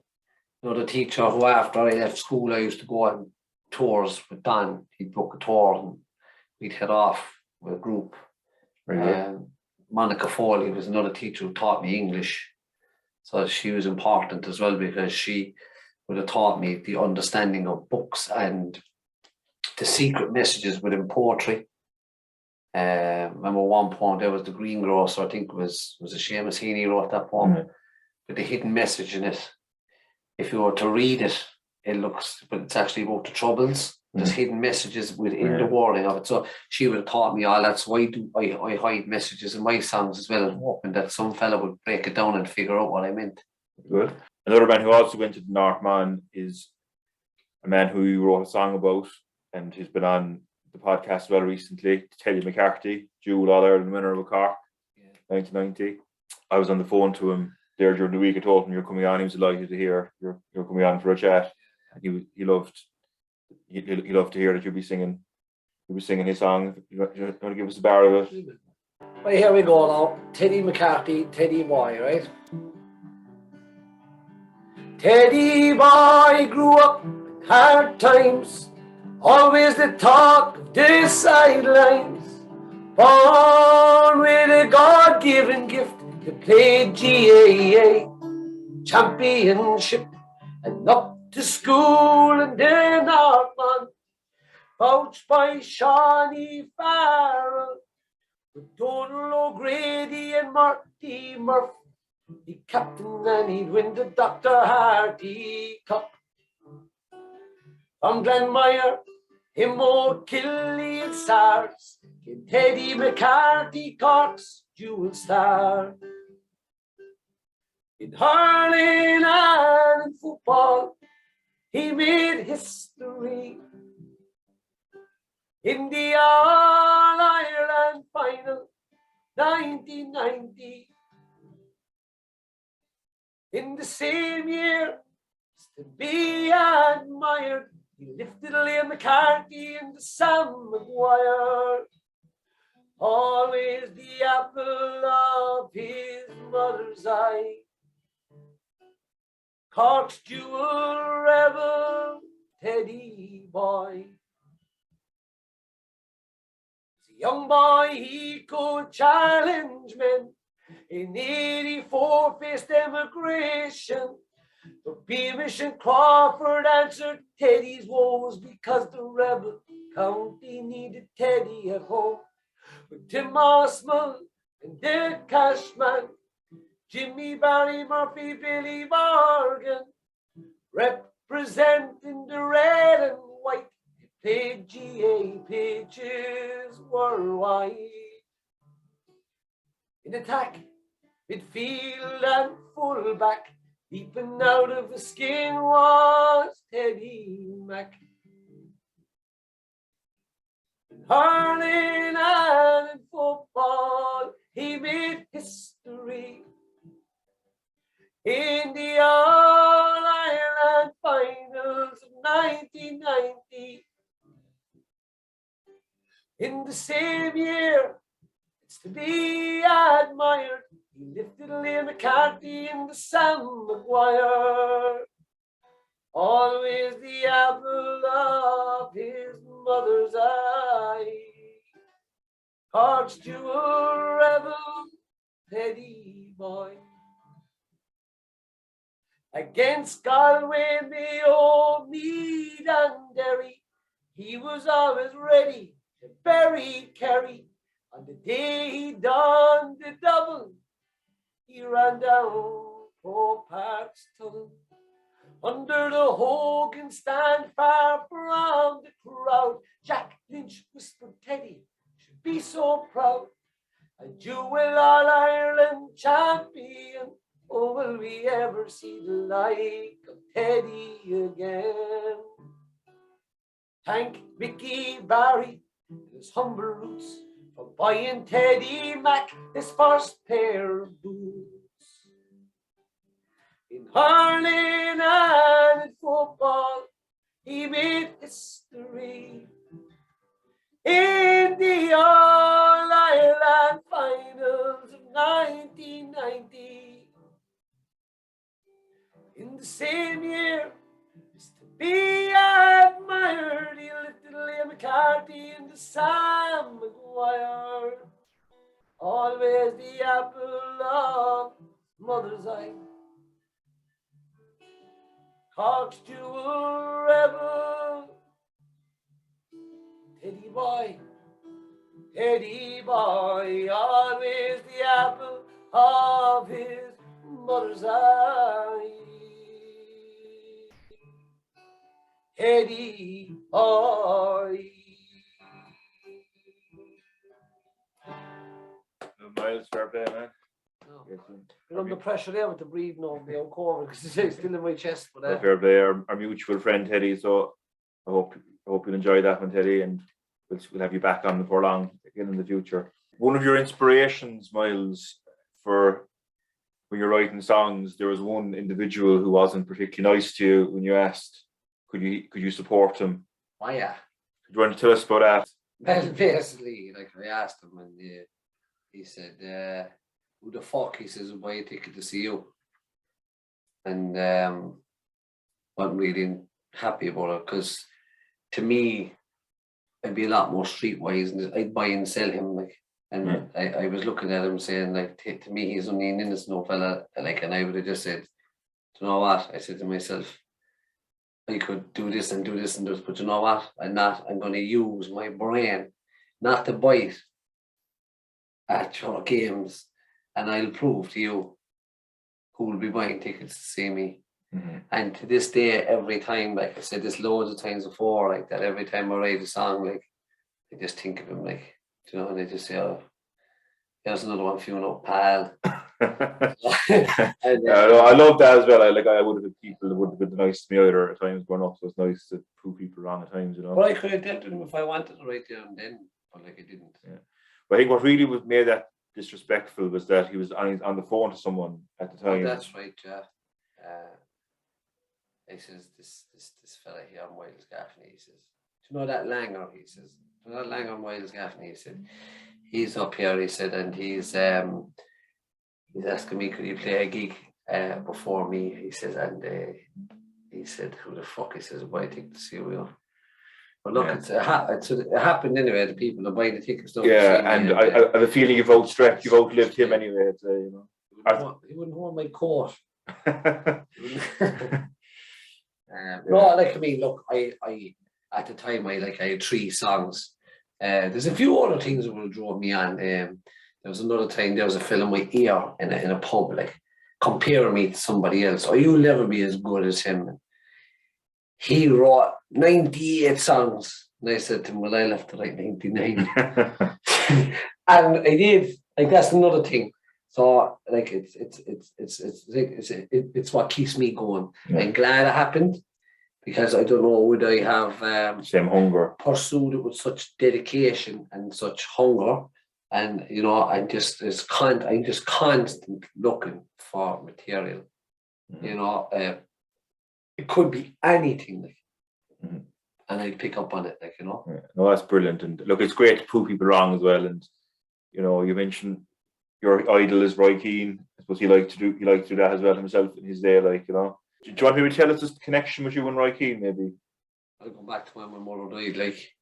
[SPEAKER 1] the teacher who after I left school, I used to go on tours with Don. He'd book a tour and we'd head off with a group. Monica Foley was another teacher who taught me English. So she was important as well because she would have taught me the understanding of books and the secret messages within poetry. Remember one poem there was The Greengrocer, I think it was a Seamus Heaney wrote that poem with the hidden message in it. If you were to read it, it looks, but it's actually about the troubles. There's hidden messages within the wording of it. So she would have taught me all that. So I hide messages in my songs as well, and hoping that some fella would break it down and figure out what I meant. Good.
[SPEAKER 2] Another man who also went to the Northman is a man who you wrote a song about, and he's been on the podcast well recently, Teddy McCarthy, dual All-Ireland winner of Cork, 1990. I was on the phone to him there during the week. I told him you're coming on. He was delighted to hear you're coming on for a chat. He loved to hear that you'll be singing his song. You want to give us a bar of it?
[SPEAKER 1] Right, here we go now. Teddy McCarthy, Teddy boy, right? Teddy boy grew up in hard times, always the talk of the sidelines. Born with a God-given gift to play GAA championship and up to school and then Northman, vouched by Shawnee Farrell, with Donald O'Grady and Marty Murphy. He'd captain and he'd win the Dr. Hardy Cup. From Glenmire, him O'Killy stars, in Teddy McCarthy, Cork's jewel star. In hurling and in football, he made history. In the All-Ireland final, 1990. In the same year, to be admired, he lifted Liam McCarthy into Sam Maguire. Always the apple of his mother's eye. Cork's jewel rebel, Teddy boy. As a young boy, he could challenge men. In '84, faced emigration. But Beamish and Crawford answered Teddy's woes because the rebel county needed Teddy at home. With Tim Osmond and Derek Cashman, Jimmy Barry Murphy, Billy Morgan, representing the red and white, they played GA pitches worldwide. In attack, midfield and fullback, leaping out of the skin was Teddy Mack. In hurling and in football, he made history. In the All-Ireland finals of 1990. In the same year, it's to be admired, he lifted Liam McCarthy into Sam Maguire. Always the apple of his mother's eye. Cork's jewel rebel, Teddy boy. Against Galway, Mayo, Meath and Derry, he was always ready to bury Kerry. On the day he donned the double, he ran down Croke Park's tunnel. Under the Hogan stand, far from the crowd, Jack Lynch whispered Teddy should be so proud. A dual All-Ireland champion, oh, will we ever see the like of Teddy again? Thank Mickey Barry and his humble roots for buying Teddy Mack his first pair of boots. In hurling and in football, he made history. In the All-Ireland finals of 1990. In the same year, is to be admired, he lifted Liam McCarthy into Sam Maguire. Always the apple of mother's eye. Cork's jewel rebel, Teddy boy, Teddy boy, always the apple of his mother's eye. Teddy boy.
[SPEAKER 2] Miles, fair play, man.
[SPEAKER 1] No. You're under pressure there with the breathing over the COVID because it's still in my chest. But
[SPEAKER 2] fair play, our mutual friend Teddy. So I hope you'll enjoy that one, Teddy, and we'll have you back on before long again in the future. One of your inspirations, Miles, for when you're writing songs, there was one individual who wasn't particularly nice to you when you asked, could you support him?
[SPEAKER 1] Oh yeah.
[SPEAKER 2] Do you want to tell us about that?
[SPEAKER 1] Well, basically, like I asked him, and he said, "Who the fuck?" He says, "I'll buy a ticket to see you." And wasn't really happy about it because, to me, I'd be a lot more streetwise, and I'd buy and sell him. Like, and I was looking at him saying, like, to me, he's only an innocent old fella. Like, and I would have just said, "You know what?" I said to myself, I could do this and do this and do this, but you know what? I'm going to use my brain not to bite at your games, and I'll prove to you who will be buying tickets to see me. And to this day, every time, like I said this loads of times before, like that, every time I write a song, like I just think of him, like, you know, and I just say, oh, there's another one for you, know, pal. And,
[SPEAKER 2] I love that as well. I would have been people that would have been nice to me either at times growing up, so it's nice to prove people wrong at times, you know.
[SPEAKER 1] But I could have dealt with him if I wanted to right there and then, but like I didn't.
[SPEAKER 2] Yeah. But I think what really was made that disrespectful was that he was on the phone to someone at the time.
[SPEAKER 1] Oh, that's right, yeah. He says, this fella here, Myles Gaffney, he says, do you know that Langer? He says, do you know that Langer, Myles Gaffney? He said, he's up here, he said, and he's asking me, could you play a gig before me? He says, and he said, who the fuck? He says, buy tickets to see you. But look, it happened anyway. The people that buy the tickets.
[SPEAKER 2] Yeah, and I have a feeling you've outlived him anyway. You know,
[SPEAKER 1] he wouldn't hold my coat. No, like I mean, look, I at the time I had 3 songs. There's a few other things that would have drove me on. There was another time there was a fella in my ear in a pub, like comparing me to somebody else. Oh, you'll never be as good as him. He wrote 98 songs, and I said to him, "Well, I left to write 99." And I did. Like that's another thing. So like it's what keeps me going. Yeah. I'm glad it happened because I don't know would I have
[SPEAKER 2] same hunger
[SPEAKER 1] pursued it with such dedication and such hunger, and you know I'm just constant looking for material. Mm-hmm. You know, it could be anything, like, and I'd pick up on it, like, you know.
[SPEAKER 2] Yeah. No, that's brilliant, and look, it's great to prove people wrong as well. And you know, you mentioned your idol is Roy Keane. I suppose he liked to do that as well himself in his day, like, you know. Do you want me to tell us this connection with you and Roy Keane, maybe?
[SPEAKER 1] I'll go back to when my mother died. Like,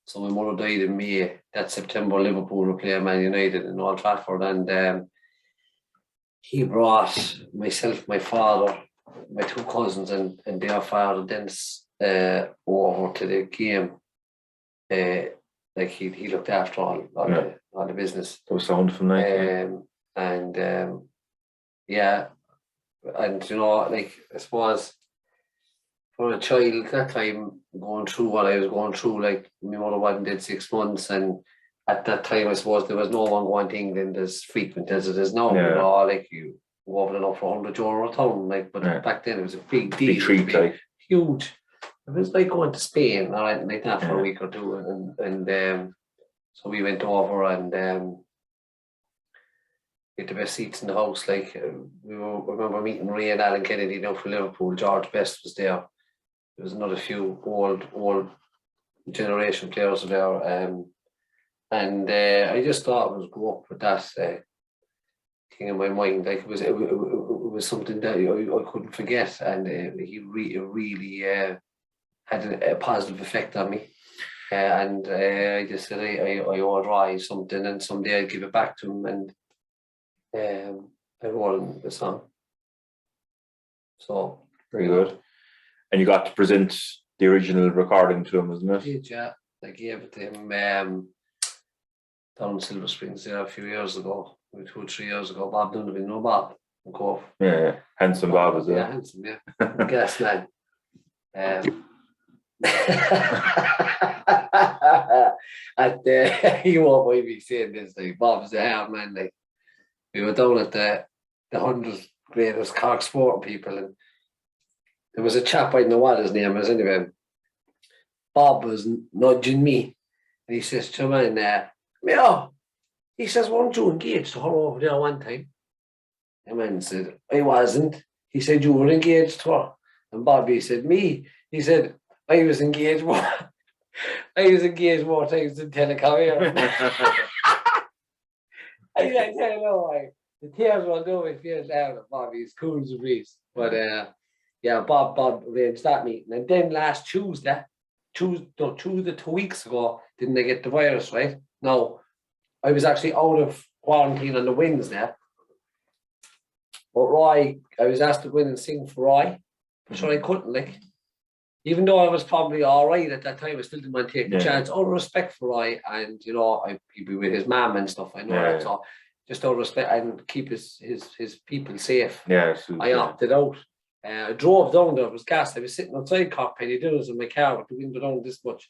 [SPEAKER 1] so my mother died in May. That September, Liverpool were playing Man United in Old Trafford, and he brought myself, my father, my 2 cousins, and their father Dennis over to the game. Like he looked after all the business.
[SPEAKER 2] That was wonderful night.
[SPEAKER 1] And you know, like I suppose for a child that time going through what I was going through, like my mother wasn't dead 6 months, and at that time I suppose there was no one going to England as frequent as it is now. Yeah. You know, like you go over and up for €100 a ton, like, but back then it was a big deal.
[SPEAKER 2] Big treat, like
[SPEAKER 1] huge. It was like going to Spain or anything like that for a week or two, and so we went over and get the best seats in the house. Like remember meeting Ray and Alan Kennedy now for Liverpool. George Best was there. There was another few old generation players there, and I just thought I was grew up with that thing in my mind. Like it was something that I couldn't forget, and he really had a positive effect on me. And I just said I would write something, and someday I'd give it back to him, and I wrote him the song. So
[SPEAKER 2] very good. And you got to present the original recording to him, isn't it?
[SPEAKER 1] I did, yeah. I gave it to him down in Silver Springs there a few years ago, 2 or 3 years ago. Bob Donovan, no Bob, in Cork.
[SPEAKER 2] Yeah, handsome Bob, is it?
[SPEAKER 1] Yeah, handsome, yeah. Gas man. You won't mind me saying this, like Bob's a hard man. Like we were down at the 100 greatest Cork sporting people, and there was a chap, I don't know what his name is anyway. Bob was nudging me, and he says to me, "Mio," he says, "weren't you engaged to her over there one time?" And man said, "I wasn't." He said, "You were engaged to her." And Bobby said, "Me?" He said, I was engaged more times than Telecom here. I tell you no, the tears will do my face down at Bobby's cool as a breeze. But Bob arranged that meeting. And then last Tuesday 2 weeks ago, didn't I get the virus, right? No, I was actually out of quarantine on the Wednesday. But Roy, I was asked to go in and sing for Roy. But sure I couldn't, like. Even though I was probably all right at that time, I still didn't want to take the chance. All respect for Roy, and you know, he'd be with his mum and stuff. I know that. So just out of respect and keep his people safe.
[SPEAKER 2] Yeah,
[SPEAKER 1] I opted out. I drove down there. It was gas. I was sitting outside Cork Penny Dinners in my car with the window down this much,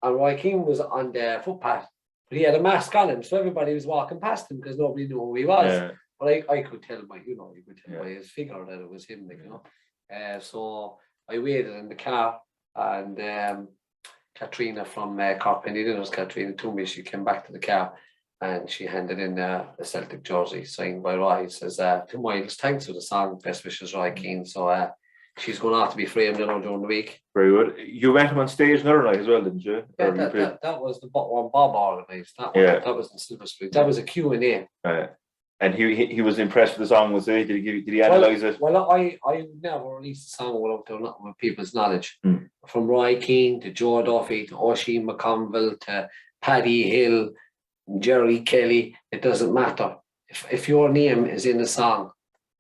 [SPEAKER 1] and Roy Keane was on the footpath, but he had a mask on him, so everybody was walking past him because nobody knew who he was.
[SPEAKER 2] Yeah.
[SPEAKER 1] But I could tell by, you could tell by his figure that it was him, like, so I waited in the car, and Katrina from Cork Penny Dinners, Katrina told me, she came back to the car and she handed in a Celtic jersey signed by Roy. He says, to Myles, thanks for the song, best wishes, Roy Keane. So she's going to have to be framed during the week.
[SPEAKER 2] Very good. You met him on stage another night as well, didn't you?
[SPEAKER 1] Yeah, that was the one Bob organised. That was in Silver Street. That was a Q&A.
[SPEAKER 2] And he was impressed with the song, was he? Did he analyse it?
[SPEAKER 1] Well, I never released a song without with people's knowledge. From Roy Keane to Joe Duffy to Oisin McConville to Paddy Hill, Jerry Kelly, it doesn't matter. If your name is in the song,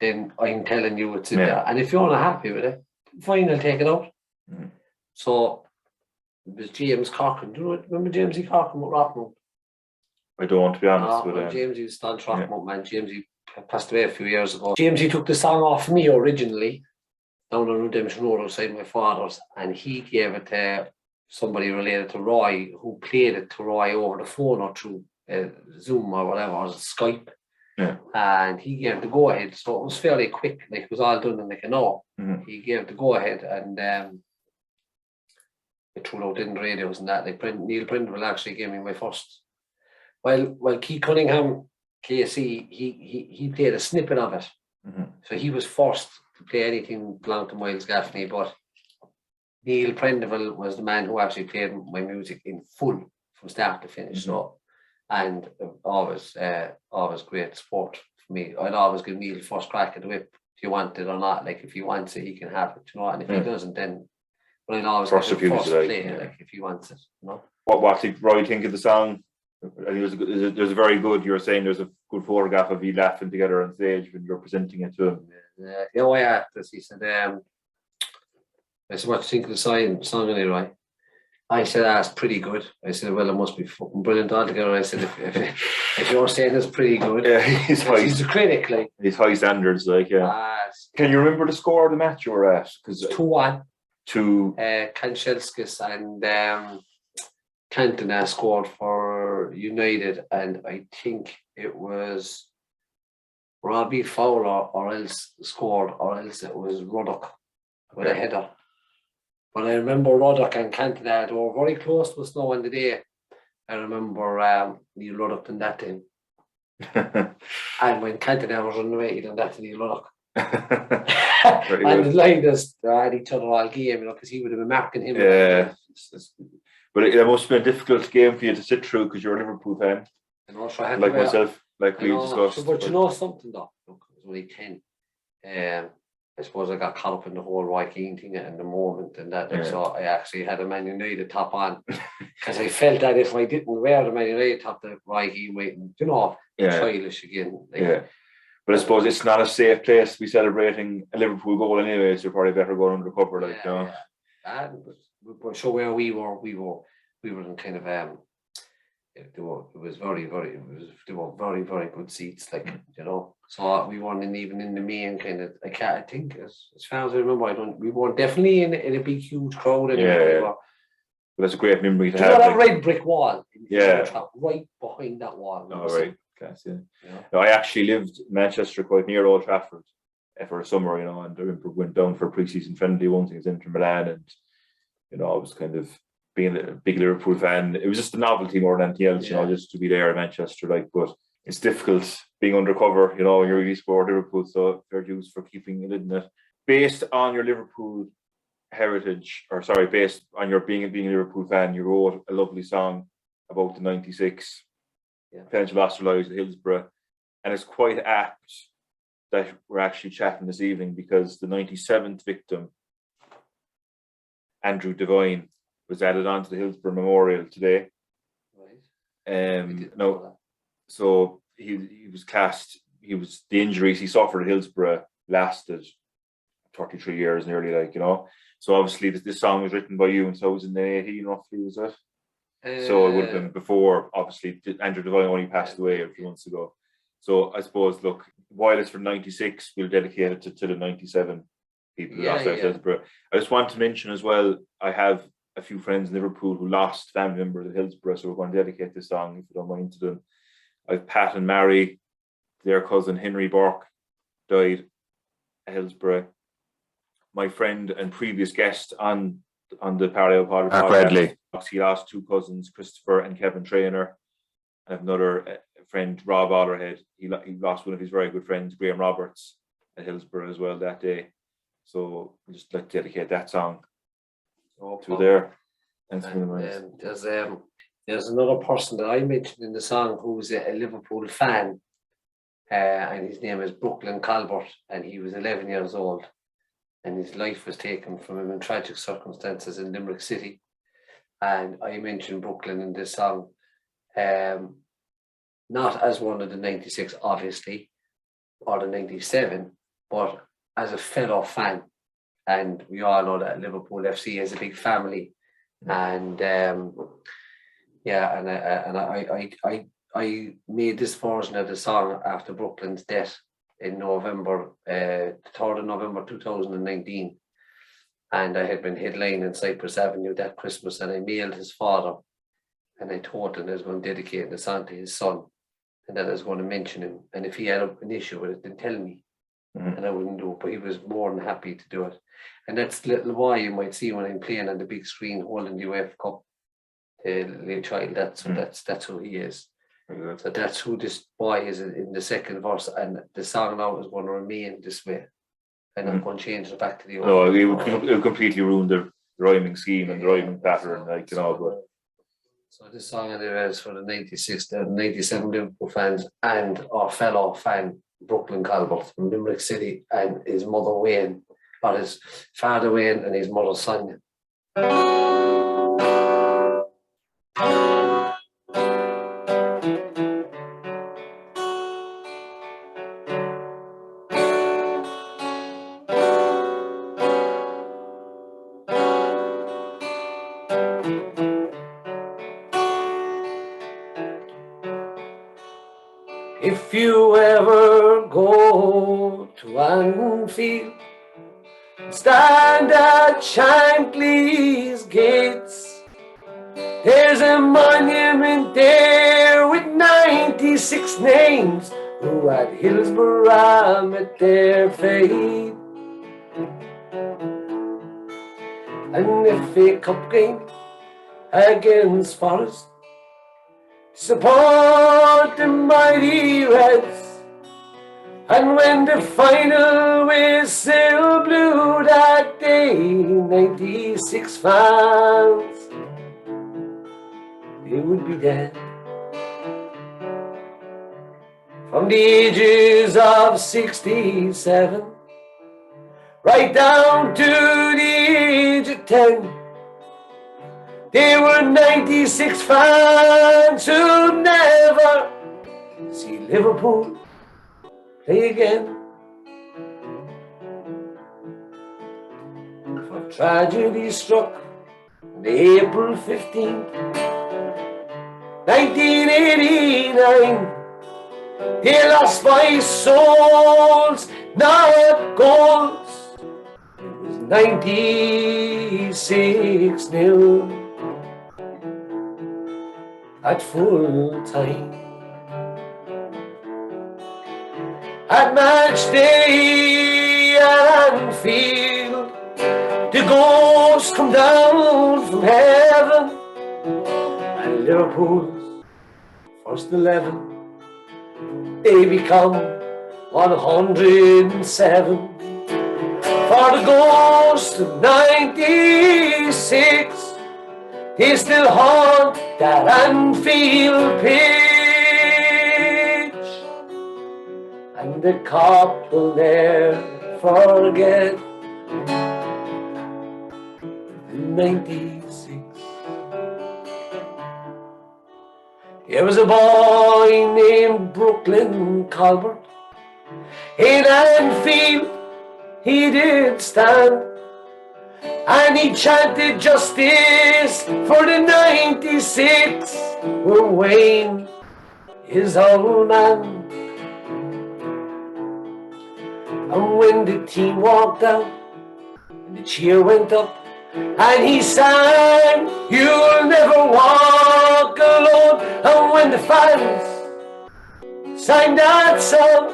[SPEAKER 1] then I'm telling you it's in there. And if you're not happy with it, fine, I'll take it out. So it was James Corcoran. Do you remember James E. Corcoran with Rockmount?
[SPEAKER 2] I don't, to be honest.
[SPEAKER 1] James was staunch Rockmount man. James passed away a few years ago. James took the song off me originally down on Redemption Road outside my father's, and he gave it to somebody related to Roy, who played it to Roy over the phone or through Zoom or whatever, or Skype. And he gave the go ahead, so it was fairly quick. Like, it was all done in like an hour. He gave the go ahead, and it threw out in the radios and that. Like Neil Prindle actually gave me my first. Well, Keith Cunningham, KC, he played a snippet of it, so he was forced to play anything belonged to Myles Gaffney, but Neil Prendeville was the man who actually played my music in full from start to finish. So, and always great support for me. I'd always give Neil first crack at the whip if you want it or not. Like, if he wants it, he can have it, and if he doesn't, then I'd always
[SPEAKER 2] first
[SPEAKER 1] give him first
[SPEAKER 2] play,
[SPEAKER 1] like if he wants it,
[SPEAKER 2] What did Roy think of the song? There's a very good. You were saying there's a good photograph of you laughing together on stage when you're presenting it to him.
[SPEAKER 1] He said, I said, what do you think of the song anyway? I said, it's pretty good. I said, well, it must be fucking brilliant altogether. I said, if you're saying it's pretty good, he's a critic, like.
[SPEAKER 2] He's high standards, like, Can you remember the score of the match you were at?
[SPEAKER 1] 2-1.
[SPEAKER 2] To
[SPEAKER 1] Kanchelskis and Cantona scored for United, and I think it was Robbie Fowler or else scored, or else it was Ruddock with a header. But I remember Ruddock and Cantona, they were very close to us now on the day. I remember Neil Ruddock done that to him. And when Cantona was running away, he done that to Neil Ruddock. And the line just had each other all game, because he would have been marking him.
[SPEAKER 2] Yeah. But it must have been a difficult game for you to sit through because you're a Liverpool fan. Like myself, like we discussed.
[SPEAKER 1] But you know something, though? Look, it was only 10. I suppose I got caught up in the whole Roy Keane thing in the moment, and that. So I actually had a Man United top on because I felt that if I didn't wear the Man United top, that Roy Keane waiting, childish again.
[SPEAKER 2] But I suppose it's not a safe place to be celebrating a Liverpool goal anyway, so you're probably better going under cover,
[SPEAKER 1] But so where we were in kind of they were very, very good seats, like, So we weren't even in the main kind of. I think as far as I remember, we weren't definitely in a big huge crowd anyway.
[SPEAKER 2] But that's a great memory to
[SPEAKER 1] have.
[SPEAKER 2] You know
[SPEAKER 1] that red brick wall? Right behind that wall.
[SPEAKER 2] Oh, right. No, I actually lived in Manchester, quite near Old Trafford, for a summer, and I remember went down for a pre-season friendly once against Inter Milan, and I was kind of being a big Liverpool fan. It was just a novelty more than anything else, just to be there in Manchester, but it's difficult being undercover, when you're really support Liverpool, so fair dues for keeping it in it. Based on your Liverpool heritage, based on your being a Liverpool fan, you wrote a lovely song about the 96 potential lost their lives at Hillsborough, and it's quite apt that we're actually chatting this evening because the 97th victim, Andrew Devine, was added onto the Hillsborough Memorial today. So he was cast. The injuries he suffered at Hillsborough lasted 33 years nearly, So obviously this song was written by you in 2018, roughly, was it? So it would have been before, obviously, Andrew Devine only passed away a few months ago. So I suppose, look, while it's for 96, we'll dedicate it to the 97 people who lost out Hillsborough. I just want to mention as well, I have a few friends in Liverpool who lost family members at Hillsborough, so we're going to dedicate this song, if you don't mind, to them. I've Pat and Mary, their cousin Henry Burke died at Hillsborough. My friend and previous guest on the Parlay with Padraig podcast, he lost two cousins, Christopher and Kevin Traynor. I have another friend, Rob Alderhead. He lost one of his very good friends, Graham Roberts, at Hillsborough as well that day. So I'd just like to dedicate that song to there. Thanks for the
[SPEAKER 1] there's another person that I mentioned in the song who's a Liverpool fan, and his name is Brooklyn Calvert, and he was 11 years old, and his life was taken from him in tragic circumstances in Limerick City. And I mentioned Brooklyn in this song, not as one of the 96, obviously, or the 97, but as a fellow fan. And we all know that Liverpool FC is a big family. And I made this version of the song after Brooklyn's death in November, 3rd of November 2019. And I had been headlining Cypress Avenue that Christmas, and I mailed his father, and I told him I was going to dedicate the song to his son, and that I was going to mention him. And if he had an issue with it, then tell me, and I wouldn't do it. But he was more than happy to do it. And that's the little boy you might see when I'm playing on the big screen holding the UEFA Cup, the little child. That's who he is. So that's who this boy is in the second verse, and the song now is going to remain this way. And I'm going to change it back to the old.
[SPEAKER 2] No, it would completely ruin the rhyming scheme and the rhyming pattern, but.
[SPEAKER 1] So this song is for the 96, the 97 Liverpool fans and our fellow fan Brooklyn Calvert from Limerick City, and his mother Wayne, or his father Wayne and his mother Sonia. If you ever go to Anfield, stand at Shankly's gates, there's a monument there with 96 names who at Hillsborough met their fate. An FA Cup game against Forest, support the mighty Reds. And when the final whistle blew that day, 96 fans, they would be dead. From the ages of 67 right down to the age of 10, there were 96 fans who'd never see Liverpool play again. For tragedy struck on April 15th, 1989. They lost by souls, not goals. It was 96-0 at full time. At match day at Anfield, the ghosts come down from heaven, and Liverpool's first 11, they become 107. For the ghosts of 96, they still haunt that Anfield pitch, and the cop will never forget the 96. There was a boy named Brooklyn Calvert. In Anfield he did stand, and he chanted justice for the 96 were Wayne, his old man. And when the team walked out, and the cheer went up, and he sang, "You'll never walk alone." And when the fans sang that song,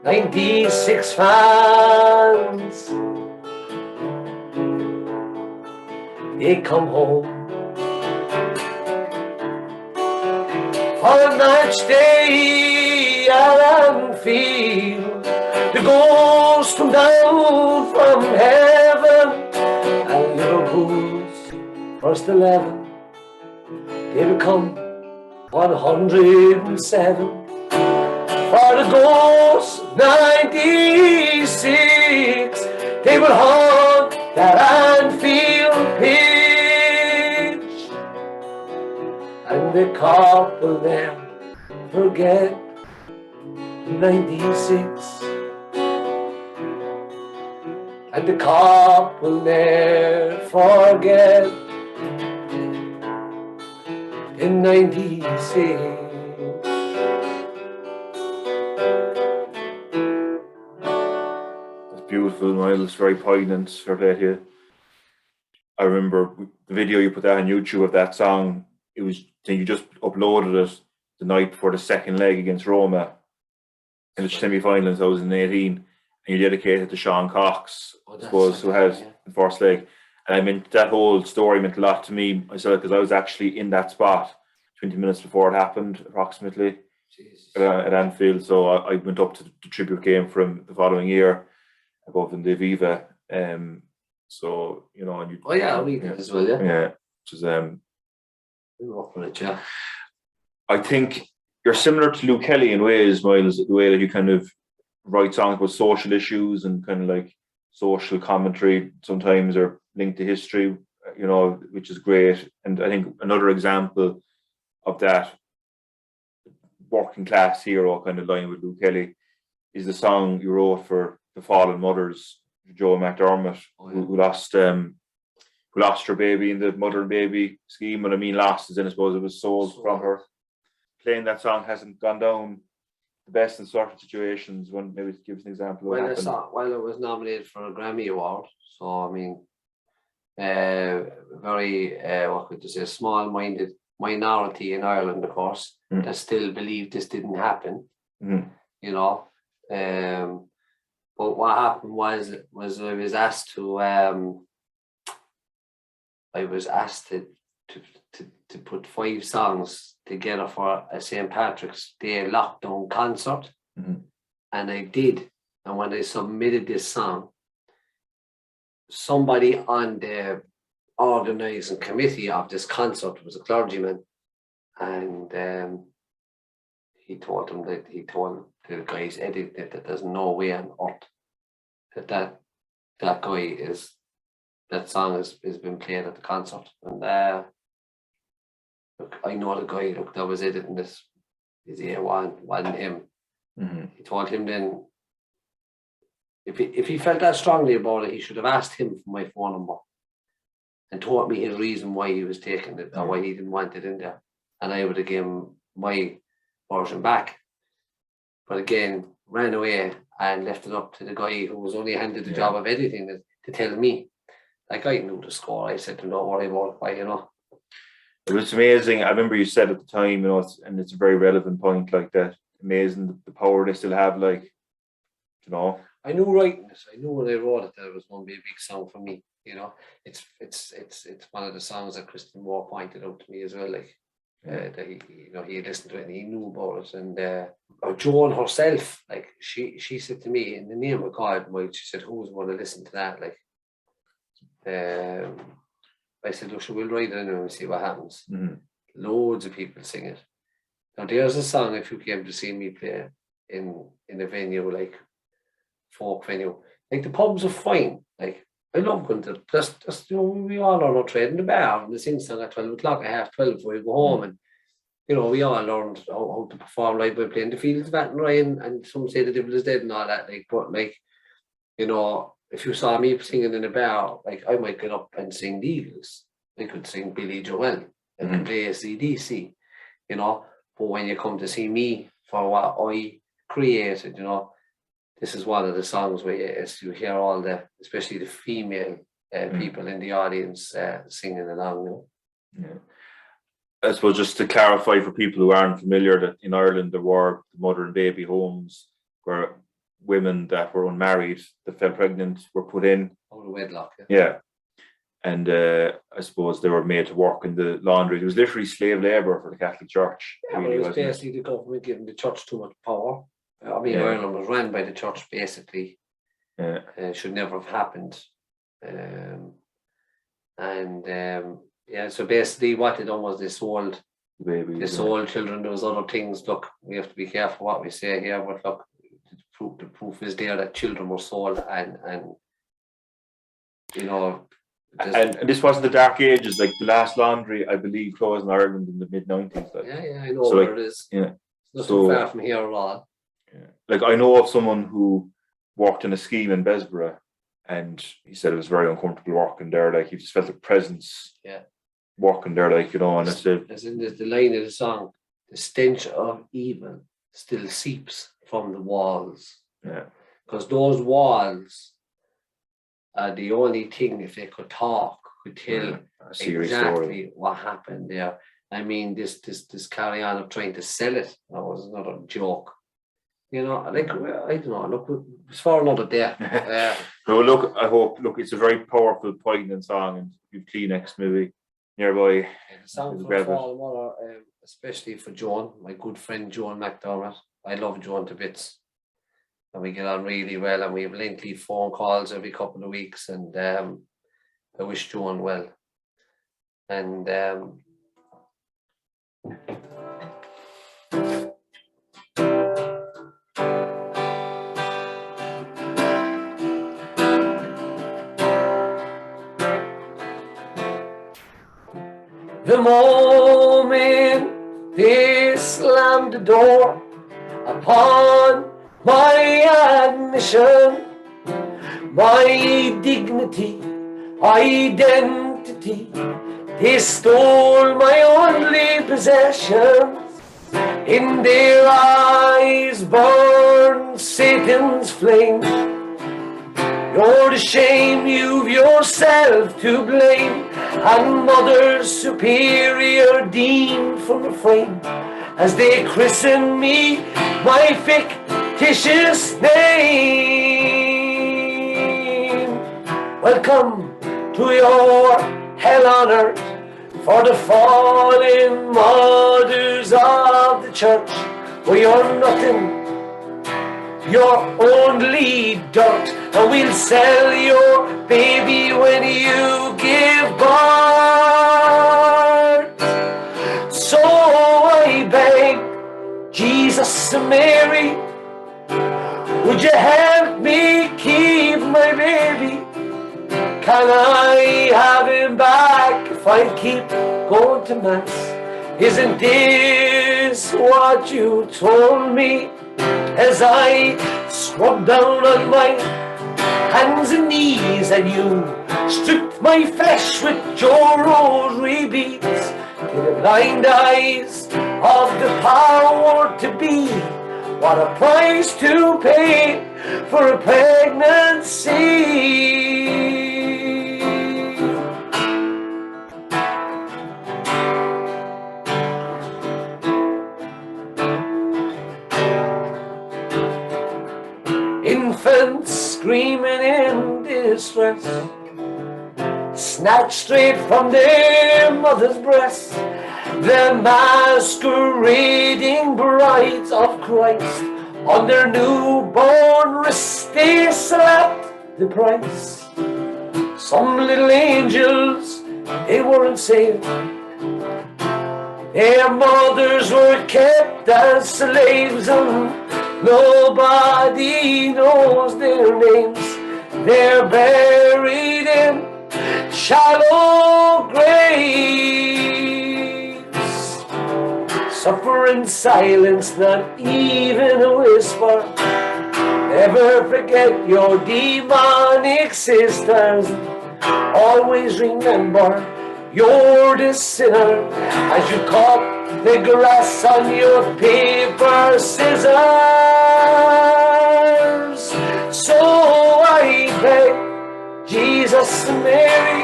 [SPEAKER 1] 96 fans, they come home on match day at Anfield. The goals come down from heaven, and Liverpool's first 11, they become 107. For the goals 96, they will haunt that Anfield pitch, and the Cork will never forget 96. And the Cork will never forget in 96.
[SPEAKER 2] That's beautiful, Myles. Very poignant. Fair play to you. I remember the video you put out on YouTube of that song. It was, you just uploaded it the night before the second leg against Roma in the semi-final in 2018, and you dedicated it to Sean Cox, I suppose, who had the first leg. And I meant that whole story meant a lot to me myself, because I was actually in that spot 20 minutes before it happened, approximately, at Anfield. So I went up to the tribute game from the following year, above in the Aviva. So, you know, and you.
[SPEAKER 1] Oh yeah, we did as well, yeah.
[SPEAKER 2] Yeah, which is
[SPEAKER 1] we were up on it, yeah.
[SPEAKER 2] I think you're similar to Luke Kelly in ways, Myles, the way that you kind of write songs about social issues and kind of like social commentary sometimes, or linked to history, you know, which is great. And I think another example of that working class hero kind of line with Luke Kelly is the song you wrote for the fallen mothers, Joan McDermott, who lost her baby in the mother and baby scheme. And I mean lost as in, I suppose it was sold from her. Playing that song hasn't gone down the best in certain situations. One, maybe give us an example of what happened.
[SPEAKER 1] Well, it was nominated for a Grammy Award. So I mean, very what could you say, small-minded minority in Ireland, of course, that still believed this didn't happen. You know, but what happened was I was asked to put 5 songs together for a St. Patrick's Day lockdown concert, and I did. And when I submitted this song, somebody on the organising committee of this concert was a clergyman, and he told the guys editing it that there's no way on earth that guy that song has been played at the concert. And look, I know the guy that was editing this, his ear wasn't him. He told him then, if he felt that strongly about it, he should have asked him for my phone number and told me his reason why he was taking it, or why he didn't want it in there, and I would have given him my version back. But again, ran away and left it up to the guy who was only handed the job of editing it to tell me. Like, I knew the score. I said to him, don't worry about it, you know.
[SPEAKER 2] It was amazing. I remember you said at the time, you know, and it's a very relevant point, like that. Amazing the power they still have, like, you know.
[SPEAKER 1] I knew writing this. I knew when I wrote it that it was going to be a big song for me. You know, it's one of the songs that Christian Moore pointed out to me as well. Like that he had listened to it and he knew about it. And Joan herself, like she said to me, in the name of God, she said, "Who's going to listen to that?" Like, I said, "Look, we'll write it anyway and see what happens." Loads of people sing it. Now there's a song, if you came to see me play in a venue like folk venue, like the pubs are fine. Like, I love going to just you know, we all learn our trade in the bar and the sing song at 12 o'clock, at 12:30 before you go home, and you know, we all learned how to perform live by playing the Fields of Athenry, and some say the devil is dead and all that. Like, but like, you know, if you saw me singing in a bar, like I might get up and sing the Eagles. I could sing Billy Joel. I could play AC/DC, you know. But when you come to see me for what I created, you know, this is one of the songs where you hear all especially the female people in the audience singing along.
[SPEAKER 2] Yeah. I suppose just to clarify for people who aren't familiar, that in Ireland there were mother and baby homes where women that were unmarried that fell pregnant were put in.
[SPEAKER 1] Out of wedlock.
[SPEAKER 2] Yeah. And I suppose they were made to work in the laundry. It was literally slave labour for the Catholic Church.
[SPEAKER 1] Yeah, really, it was basically the government giving the church too much power. I mean, Ireland was run by the church basically.
[SPEAKER 2] Yeah.
[SPEAKER 1] Should never have happened. So basically what they done was they sold children. There was other things. Look, we have to be careful what we say here, but look, the proof is there that children were sold and and
[SPEAKER 2] this wasn't the dark ages. Like the last laundry, I believe, closed in Ireland in the mid-90s. Like.
[SPEAKER 1] Yeah, I know where it is.
[SPEAKER 2] Yeah.
[SPEAKER 1] It's not too far from here at all.
[SPEAKER 2] Yeah. Like I know of someone who worked in a scheme in Bessborough, and he said it was very uncomfortable working there. Like he just felt a presence.
[SPEAKER 1] Yeah.
[SPEAKER 2] Working there, like, and
[SPEAKER 1] as in the line of the song, the stench of evil still seeps from the walls.
[SPEAKER 2] Yeah.
[SPEAKER 1] Because those walls are the only thing, if they could talk, could tell exactly
[SPEAKER 2] story.
[SPEAKER 1] What happened there. I mean, this carry on of trying to sell it, that was another joke. I don't know, look, it's for another day.
[SPEAKER 2] No, look, I hope, it's a very powerful, poignant song, and you've Kleenex maybe nearby.
[SPEAKER 1] The song for Fall Mother, especially for Joan, my good friend Joan McDermott. I love Joan to bits. And we get on really well, and we have lengthy phone calls every couple of weeks, and I wish Joan well. And the moment they slammed the door upon my admission, my dignity, identity, they stole my only possessions. In their eyes burned Satan's flame. You're to shame, you've yourself to blame, and Mother Superior deemed from the frame, as they christen me my fictitious name. Welcome to your hell on earth, for the fallen mothers of the church. Well, you're nothing, you're only dirt, and we'll sell your baby when you give birth. So I beg Jesus and Mary, would you help me keep my baby? Can I have him back if I keep going to mass? Isn't this what you told me? As I scrubbed down on my hands and knees, and you stripped my flesh with your rosary beads, in the blind eyes of the power to be. What a price to pay for a pregnancy. Infants screaming in distress, snatched straight from their mother's breast, the masquerading brides of Christ. On their newborn wrists they slapped the price. Some little angels, they weren't saved. Their mothers were kept as slaves, and nobody knows their names. They're buried in shallow graves, suffer in silence, not even a whisper. Never forget your demonic sisters. Always remember you're the sinner as you cut the grass on your paper scissors. pray, Jesus and Mary,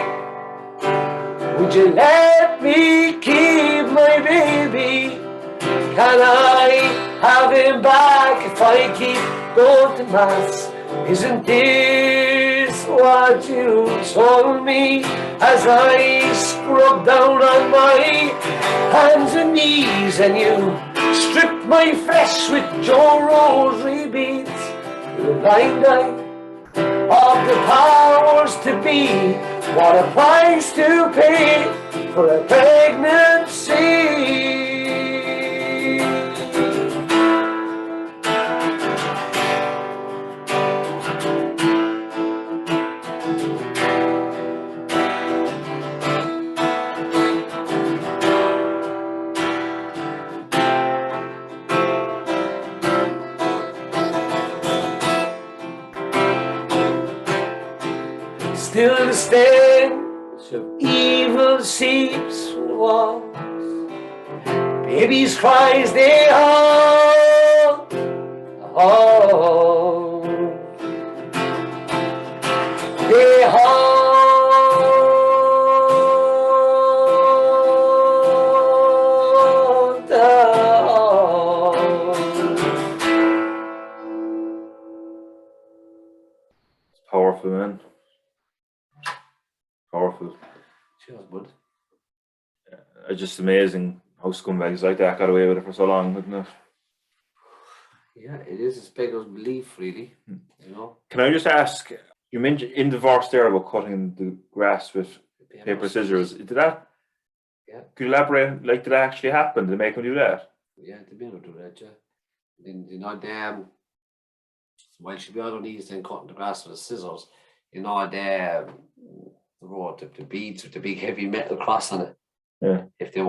[SPEAKER 1] would you let me keep my baby? Can I have him back if I keep going to mass? Isn't this what you told me as I scrubbed down on my hands and knees, and you stripped my flesh with your rosary beads? The blind eye of the powers to be, what a price to pay for a pregnancy. Still the stench of evil seeps from the walls. Babies' cries, they haunt the halls. They haunt the halls.
[SPEAKER 2] It's powerful, man. Powerful.
[SPEAKER 1] Cheers, bud.
[SPEAKER 2] It's just amazing how scumbags like that got away with it for so long, isn't it?
[SPEAKER 1] Yeah, it is. It's beggars belief, really. You know.
[SPEAKER 2] Can I just ask? You mentioned in divorce there about cutting the grass with paper scissors. Did that?
[SPEAKER 1] Yeah.
[SPEAKER 2] Could you elaborate? Like, did that actually happen? Did they make them do that?
[SPEAKER 1] Yeah, they better do that, yeah. Then you know, while she be on her knees and cutting the grass with the scissors, you know, the road, the beads with the big heavy metal cross on it.
[SPEAKER 2] Yeah.
[SPEAKER 1] If the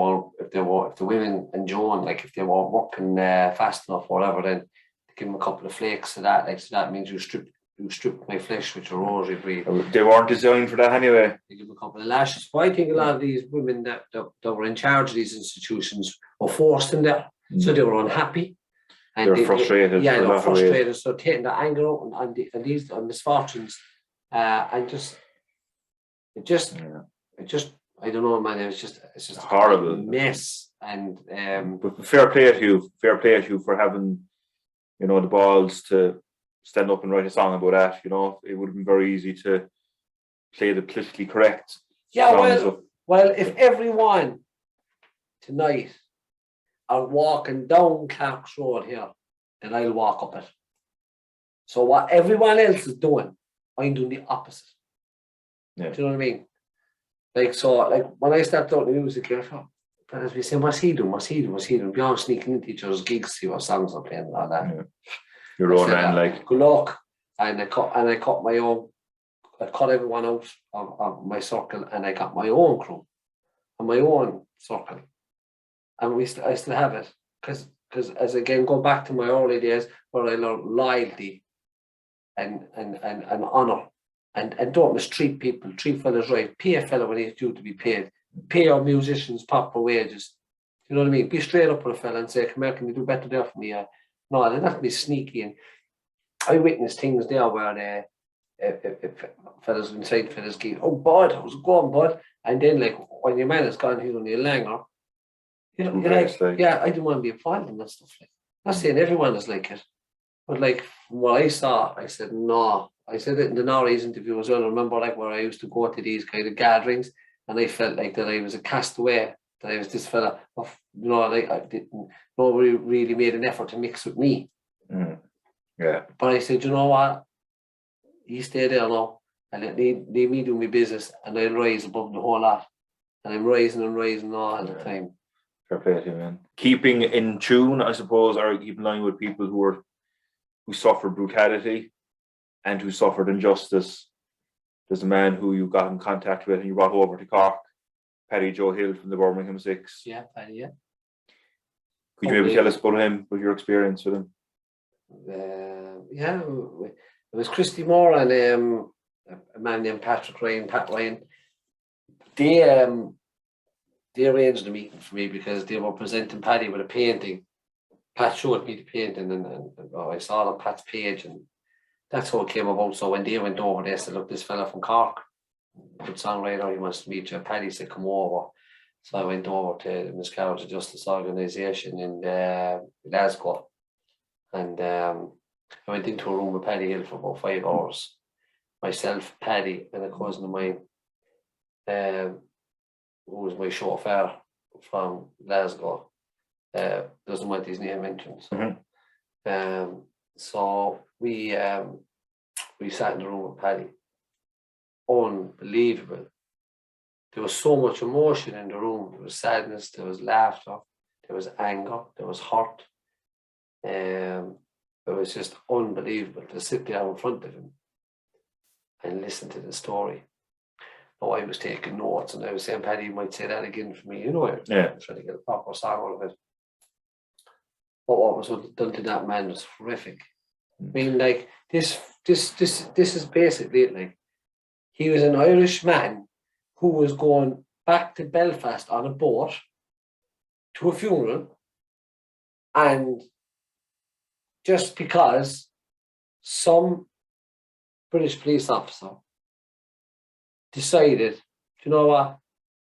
[SPEAKER 1] women and Joan, like if they weren't working fast enough or whatever, then they give them a couple of flakes of that. Like, so that means you strip my flesh with your rosary breed.
[SPEAKER 2] They weren't designed for that anyway.
[SPEAKER 1] They give them a couple of lashes. But I think a lot of these women that were in charge of these institutions were forced in there, so they were unhappy. And
[SPEAKER 2] they were frustrated.
[SPEAKER 1] They were frustrated. So taking the anger out on these misfortunes, and it just I don't know, man. It's just
[SPEAKER 2] horrible
[SPEAKER 1] a mess. And
[SPEAKER 2] but fair play to you for having, you know, the balls to stand up and write a song about that. You know, it would have been very easy to play the politically correct.
[SPEAKER 1] Yeah, well, if everyone tonight are walking down Clark's Road here, then I'll walk up it. So what everyone else is doing, I'm doing the opposite.
[SPEAKER 2] Yeah.
[SPEAKER 1] Do you know what I mean? Like, so, like, when I started out in the music, I thought, as we say, what's he doing? Beyond sneaking into each other's gigs, see what songs are playing and all that.
[SPEAKER 2] Yeah. Your own man, like.
[SPEAKER 1] Good luck. And I cut my own, I cut everyone out of my circle, and I got my own crew and my own circle. And I still have it. Because as again, go back to my early days where I learned loyalty and honour. And don't mistreat people, treat fellas right, pay a fella when he's due to be paid, pay our musicians proper wages. You know what I mean? Be straight up with a fella and say, come here, can you do better there for me? No, they're not be sneaky. And I witnessed things there where fellas inside fellas going, oh, bud, how's it going, bud? And then, like, when your man has gone here on your langer, you're like, yeah, I don't want to be involved in that stuff. Like, I'm not saying everyone is like it, but like, from what I saw, I said, no. I said it in the Norris interview as well. I remember, like, where I used to go to these kind of gatherings, and I felt like that I was a castaway, that I was this fella of, you know, like, nobody really made an effort to mix with me.
[SPEAKER 2] Yeah.
[SPEAKER 1] But I said, you know what? You stay there now, and let me do my business, and I'll rise above the whole lot. And I'm rising all the time.
[SPEAKER 2] Fair play to you, man. Keeping in tune, I suppose, or keeping in line with people who suffered brutality and who suffered injustice. There's a man who you got in contact with and you brought over to Cork, Paddy Joe Hill from the Birmingham Six.
[SPEAKER 1] Yeah, Paddy, yeah.
[SPEAKER 2] Could you maybe tell us about him, with your experience with him?
[SPEAKER 1] Yeah, it was Christy Moore and a man named Pat Ryan. They arranged a meeting for me because they were presenting Paddy with a painting. Pat showed me the painting, and I saw it on Pat's page, and that's how it came about. So when they went over, they said, look, this fella from Cork, good songwriter, he wants to meet you. Paddy said, come over. So I went over to the Miscarriage of Justice organisation in Glasgow. And I went into a room with Paddy Hill for about 5 hours. Myself, Paddy, and a cousin of mine, who was my chauffeur from Glasgow, doesn't want his name mentioned. So, so we sat in the room with Paddy. Unbelievable. There was so much emotion in the room. There was sadness, there was laughter, there was anger, there was hurt. It was just unbelievable to sit there in front of him and listen to the story. Oh, I was taking notes and I was saying, Paddy, you might say that again for me. You know, I was trying to get a proper song out of it. But what was done to that man was horrific. I mean, like, this is basically it. Like, he was an Irish man who was going back to Belfast on a boat to a funeral, and just because some British police officer decided, you know what,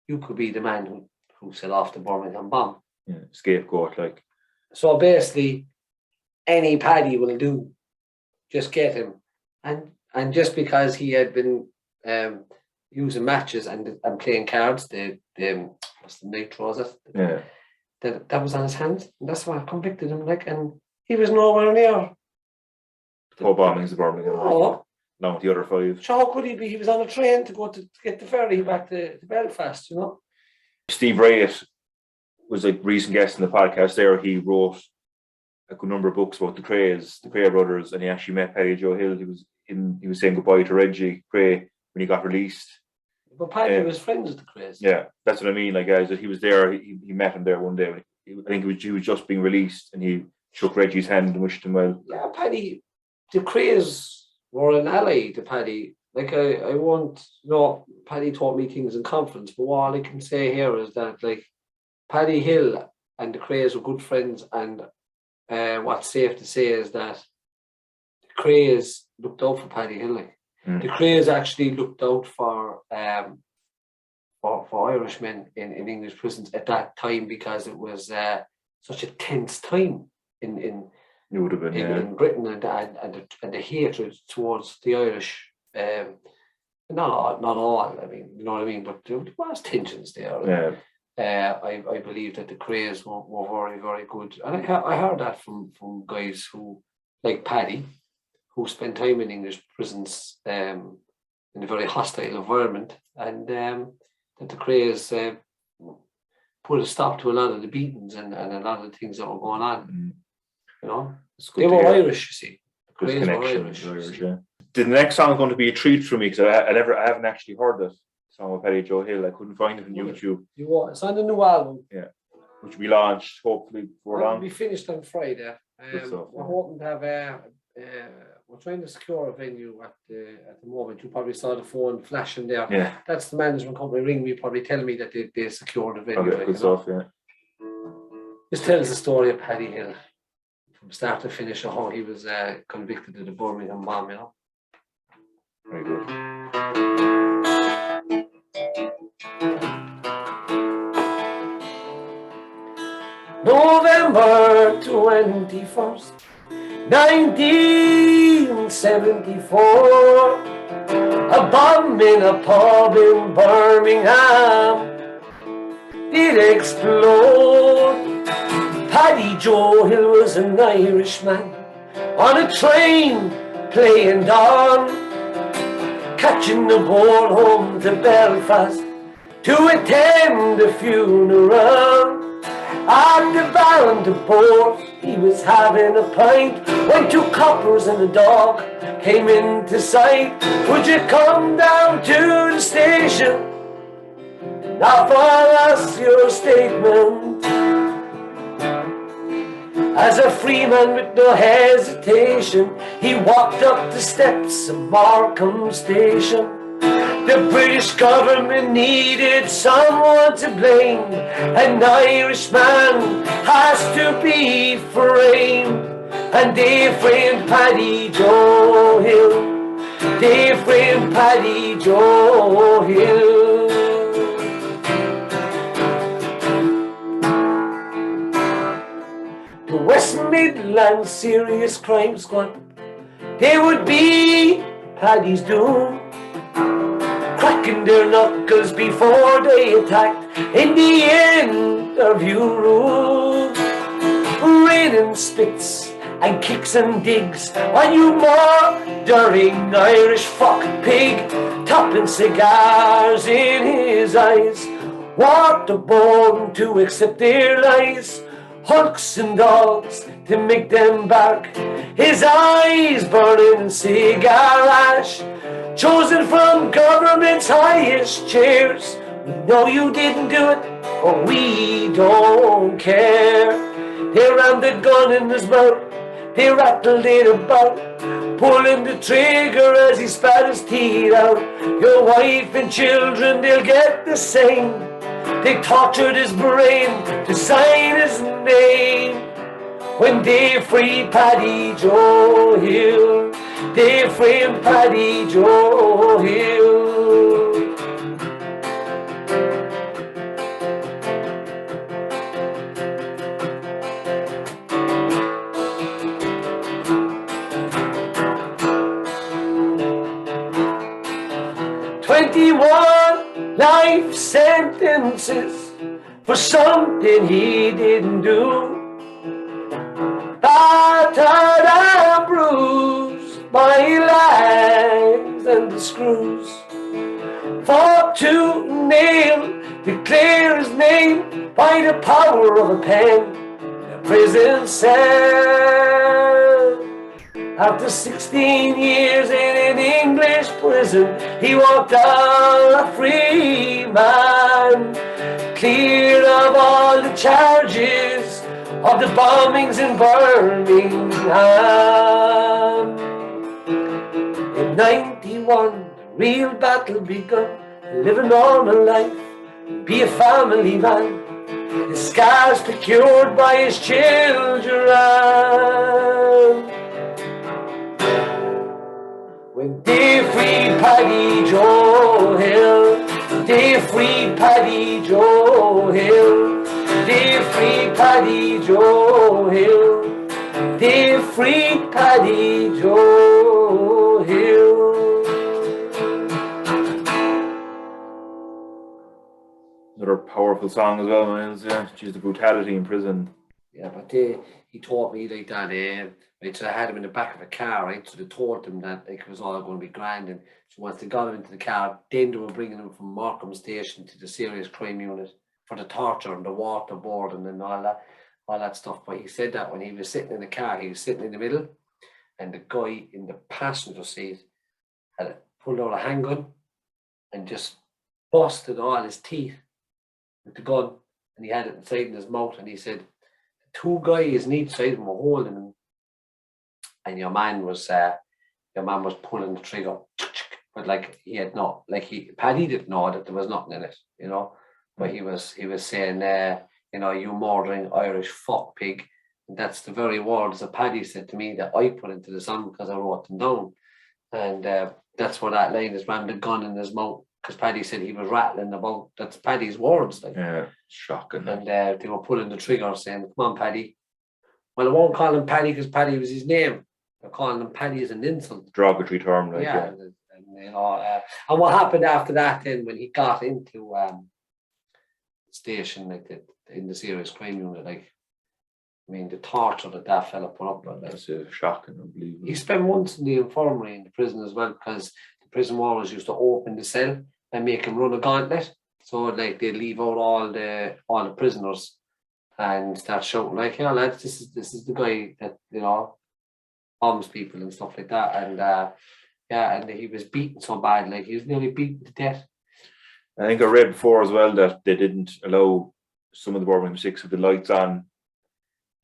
[SPEAKER 1] you could be the man who set off the Birmingham bomb.
[SPEAKER 2] Yeah, scapegoat, like.
[SPEAKER 1] So basically, any Paddy will do. Just get him, and just because he had been using matches and playing cards, the what's the nitro, was it?
[SPEAKER 2] Yeah.
[SPEAKER 1] That was on his hands, and that's why I convicted him. Like, and he was nowhere near.
[SPEAKER 2] 4 bombings of Birmingham.
[SPEAKER 1] Oh.
[SPEAKER 2] Along with the other 5.
[SPEAKER 1] So how could he be? He was on a train to go to get the ferry back to Belfast, you know. Steve
[SPEAKER 2] Wright was a recent guest in the podcast there. He wrote a good number of books about the Crays brothers, and he actually met Paddy Joe Hill. He was saying goodbye to Reggie Cray when he got released.
[SPEAKER 1] But Paddy was friends with the Crays.
[SPEAKER 2] Yeah, that's what I mean. Like, guys, he was there. He met him there one day. I think he was just being released, and he shook Reggie's hand and wished him well.
[SPEAKER 1] Yeah, Paddy, the Crays were an ally to Paddy. Like, I won't, Paddy taught me things in confidence, but all I can say here is that, like, Paddy Hill and the Crays were good friends, and what's safe to say is that the Crays looked out for Paddy Hill. Like. The Crays actually looked out for Irishmen in English prisons at that time, because it was such a tense time in Britain, and the hatred towards the Irish. Not all. I mean, you know what I mean. But there was tensions there.
[SPEAKER 2] Yeah.
[SPEAKER 1] I believe that the Crays were very, very good, and I heard that from guys who, like Paddy, who spent time in English prisons in a very hostile environment, and that the Crays put a stop to a lot of the beatings and a lot of the things that were going on. You know, they were Irish, you see. The Crays were Irish.
[SPEAKER 2] Yeah. The next song is going to be a treat for me, because I haven't actually heard this song with Paddy Joe Hill. I couldn't find it on YouTube.
[SPEAKER 1] It's on the new album.
[SPEAKER 2] Yeah, which will be launched hopefully before long.
[SPEAKER 1] We finished on Friday. We're hoping to have we're trying to secure a venue at the moment. You probably saw the phone flashing there.
[SPEAKER 2] Yeah.
[SPEAKER 1] That's the management company ringing me, probably telling me that they secured a venue.
[SPEAKER 2] Okay, good stuff, yeah.
[SPEAKER 1] This tells the story of Paddy Hill from start to finish, of how he was convicted of the Birmingham bomb, you know.
[SPEAKER 2] Very good.
[SPEAKER 1] November 21st, 1974, a bomb in a pub in Birmingham did explode. Paddy Joe Hill was an Irishman on a train playing down, catching the boat home to Belfast to attend the funeral. At the Baron de Port, he was having a pint when 2 coppers and a dog came into sight. Would you come down to the station and offer us your statement? As a free man with no hesitation, he walked up the steps of Markham Station. The British government needed someone to blame. An Irishman has to be framed. and dear friend Paddy Joe Hill, dear friend Paddy Joe Hill. The West Midlands Serious Crime Squad, they would be Paddy's doom, cracking their knuckles before they attacked in the interview room, raining spits and kicks and digs on you murdering Irish fuck pig, topping cigars in his eyes, waterboarding to accept their lies, hulks and dogs to make them bark, his eyes burning in cigar ash, chosen from government's highest chairs. We know you didn't do it, but we don't care. They rammed the gun in his mouth, they rattled it about, pulling the trigger as he spat his teeth out. Your wife and children, they'll get the same. They tortured his brain to sign his name. When they free Paddy Joe Hill, they free Paddy Joe Hill. 21 life sentences for something he didn't do. Battered and bruised by lies and the screws. Fought to nail, declare his name by the power of a pen. In a prison cell. After 16 years in an English prison, he walked out a free man, cleared of all the charges of the bombings in Birmingham. In 91, the real battle begun, live a normal life, be a family man, his scars procured by his children. When they free Paddy Joe Hill, they free Paddy Joe Hill, they free Paddy Joe Hill, they free Paddy Joe Hill.
[SPEAKER 2] Another powerful song as well, Myles. Yeah, she's the brutality in prison.
[SPEAKER 1] Yeah, but he taught me like that. Right, so I had him in the back of a car, right? So they told him that like, it was all going to be grand. And so once they got him into the car, then they were bringing him from Markham Station to the serious crime unit for the torture and the waterboarding and all that stuff. But he said that when he was sitting in the car, he was sitting in the middle, and the guy in the passenger seat had pulled out a handgun and just busted all his teeth with the gun, and he had it inside in his mouth. And he said, two guys on each side of him were holding him, and your man was pulling the trigger, but like he had not, like Paddy didn't know that there was nothing in it, you know. But he was saying, you know, you murdering Irish fuck pig. And that's the very words that Paddy said to me that I put into the song because I wrote them down, and that's where that line is, rammed the gun in his mouth. Because Paddy said he was rattling about, that's Paddy's words. Like.
[SPEAKER 2] Yeah, shocking.
[SPEAKER 1] And they were pulling the trigger saying, come on, Paddy. Well, I won't call him Paddy because Paddy was his name. They're calling him Paddy as an insult.
[SPEAKER 2] Derogatory term, like,
[SPEAKER 1] yeah. And you know, and what happened after that then when he got into the station, like in the serious crime unit, like, I mean, the torture that fella put up with.
[SPEAKER 2] That's shocking, unbelievable.
[SPEAKER 1] He spent months in the infirmary in the prison as well, because the prison wardens used to open the cell and make him run a gauntlet. So like they'd leave out all the prisoners and start shouting like, "Yeah, lads, this is the guy that, you know, bombs people and stuff like that." And and he was beaten so bad, like he was nearly beaten to death.
[SPEAKER 2] I think I read before as well that they didn't allow some of the Birmingham Six with the lights on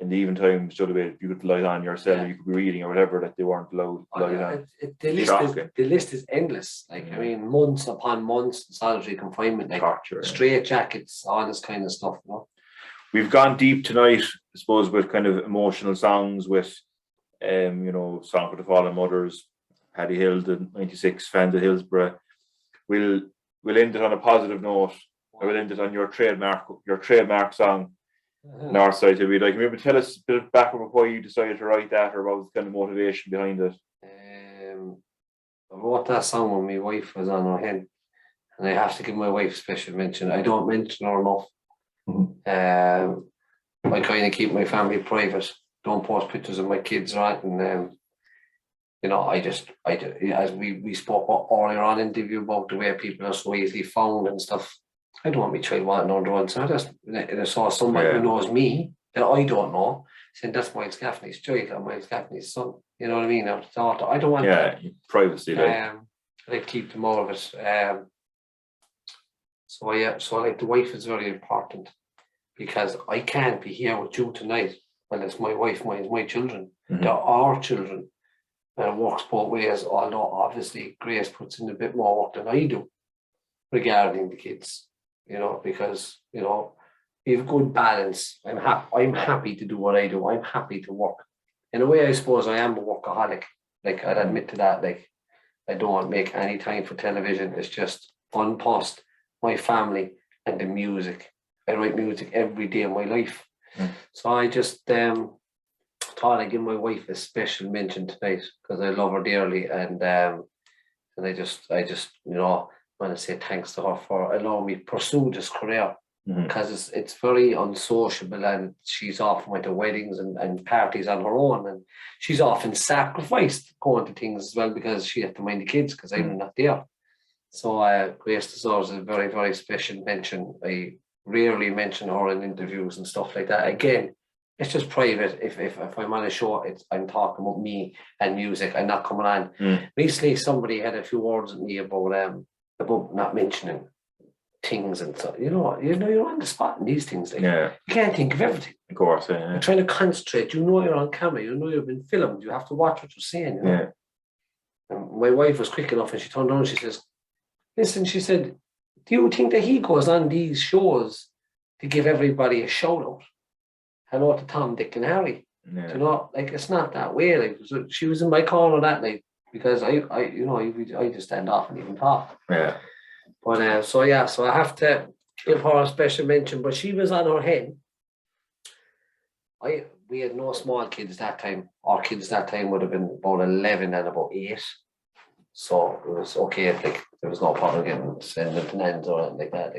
[SPEAKER 2] in the even time, so that you could light on your cell, you could be reading or whatever, that they weren't allowed to light on.
[SPEAKER 1] The list is endless. Like, I mean, months upon months, solitary confinement, like
[SPEAKER 2] torture,
[SPEAKER 1] straight jackets, all this kind of stuff. You know?
[SPEAKER 2] We've gone deep tonight, I suppose, with kind of emotional songs, with Song for the Fallen Mothers, Paddy Hill, the 96 fans at Hillsborough. We'll end it on a positive note. I will end it on your trademark song, Northside. Will be like, maybe tell us a bit of background of why you decided to write that, or what was the kind of motivation behind it.
[SPEAKER 1] I wrote that song when my wife was on her head, and I have to give my wife special mention. I don't mention her enough. I kind of keep my family private. Don't post pictures of my kids, right? And as we spoke about earlier on in the interview about the way people are so easily found and stuff. I don't want my child wanting on the road. So I saw somebody who knows me that I don't know, saying that's Myles Gaffney's child or Myles Gaffney's son. You know what I mean? I don't want that.
[SPEAKER 2] Privacy.
[SPEAKER 1] I like to keep them all of it. So like the wife is very important, because I can't be here with you tonight. Well, it's my wife, my children. They're our children. And it works both ways, although obviously Grace puts in a bit more work than I do regarding the kids, because, we have good balance. I'm happy to do what I do. I'm happy to work. In a way, I suppose I am a workaholic. Like, I'd admit to that. Like, I don't make any time for television. It's just fun post, my family, and the music. I write music every day of my life. So I just thought I'd give my wife a special mention tonight, because I love her dearly, and I just want to say thanks to her for allowing me to pursue this career, because it's very unsociable, and she's often went to weddings and parties on her own, and she's often sacrificed going to things as well because she had to mind the kids because I'm not there. So Grace deserves a very, very special mention. I rarely mention her in interviews and stuff like that. Again, it's just private. If I'm on a show, I'm talking about me and music. I'm not coming on. Recently, somebody had a few words with me about not mentioning things and so. You're on the spot in these things. Like, you can't think of everything.
[SPEAKER 2] Of course, yeah.
[SPEAKER 1] You're trying to concentrate. You're on camera. You've been filmed. You have to watch what you're saying. And my wife was quick enough, and she turned around and she says, "Listen," she said, "do you think that he goes on these shows to give everybody a shout out? Hello to Tom, Dick, and Harry." It's not that way. Like, so she was in my corner that night, because I just stand off and even talk. But so I have to give her a special mention. But she was on her head. We had no small kids that time. Our kids that time would have been about 11 and about 8. So it was okay. Like, there was no problem sending them to nans or anything like that.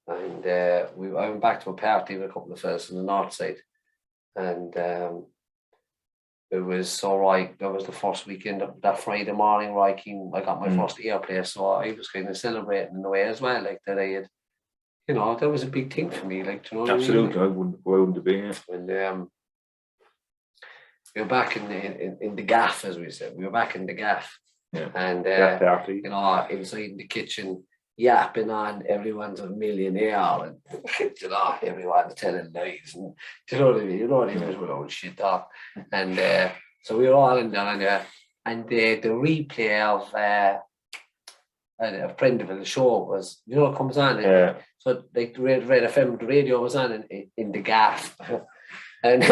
[SPEAKER 1] I went back to a party with a couple of fellas in the Northside, and it was all right. That was the first weekend of that Friday morning where I got my first airplay, so I was kind of celebrating in a way as well, like that I had, that was a big thing for me, like,
[SPEAKER 2] Absolutely, I wouldn't have been.
[SPEAKER 1] And we were back in the gaff, as we said. We were back in the gaff, and inside the kitchen, yapping on, everyone's a millionaire, and everyone's telling lies, and you know what I mean? It was all shit talk. And so we were all in there, and the replay of a friend of the show was, it comes on, so like the Red FM, the radio was on in the gaff, and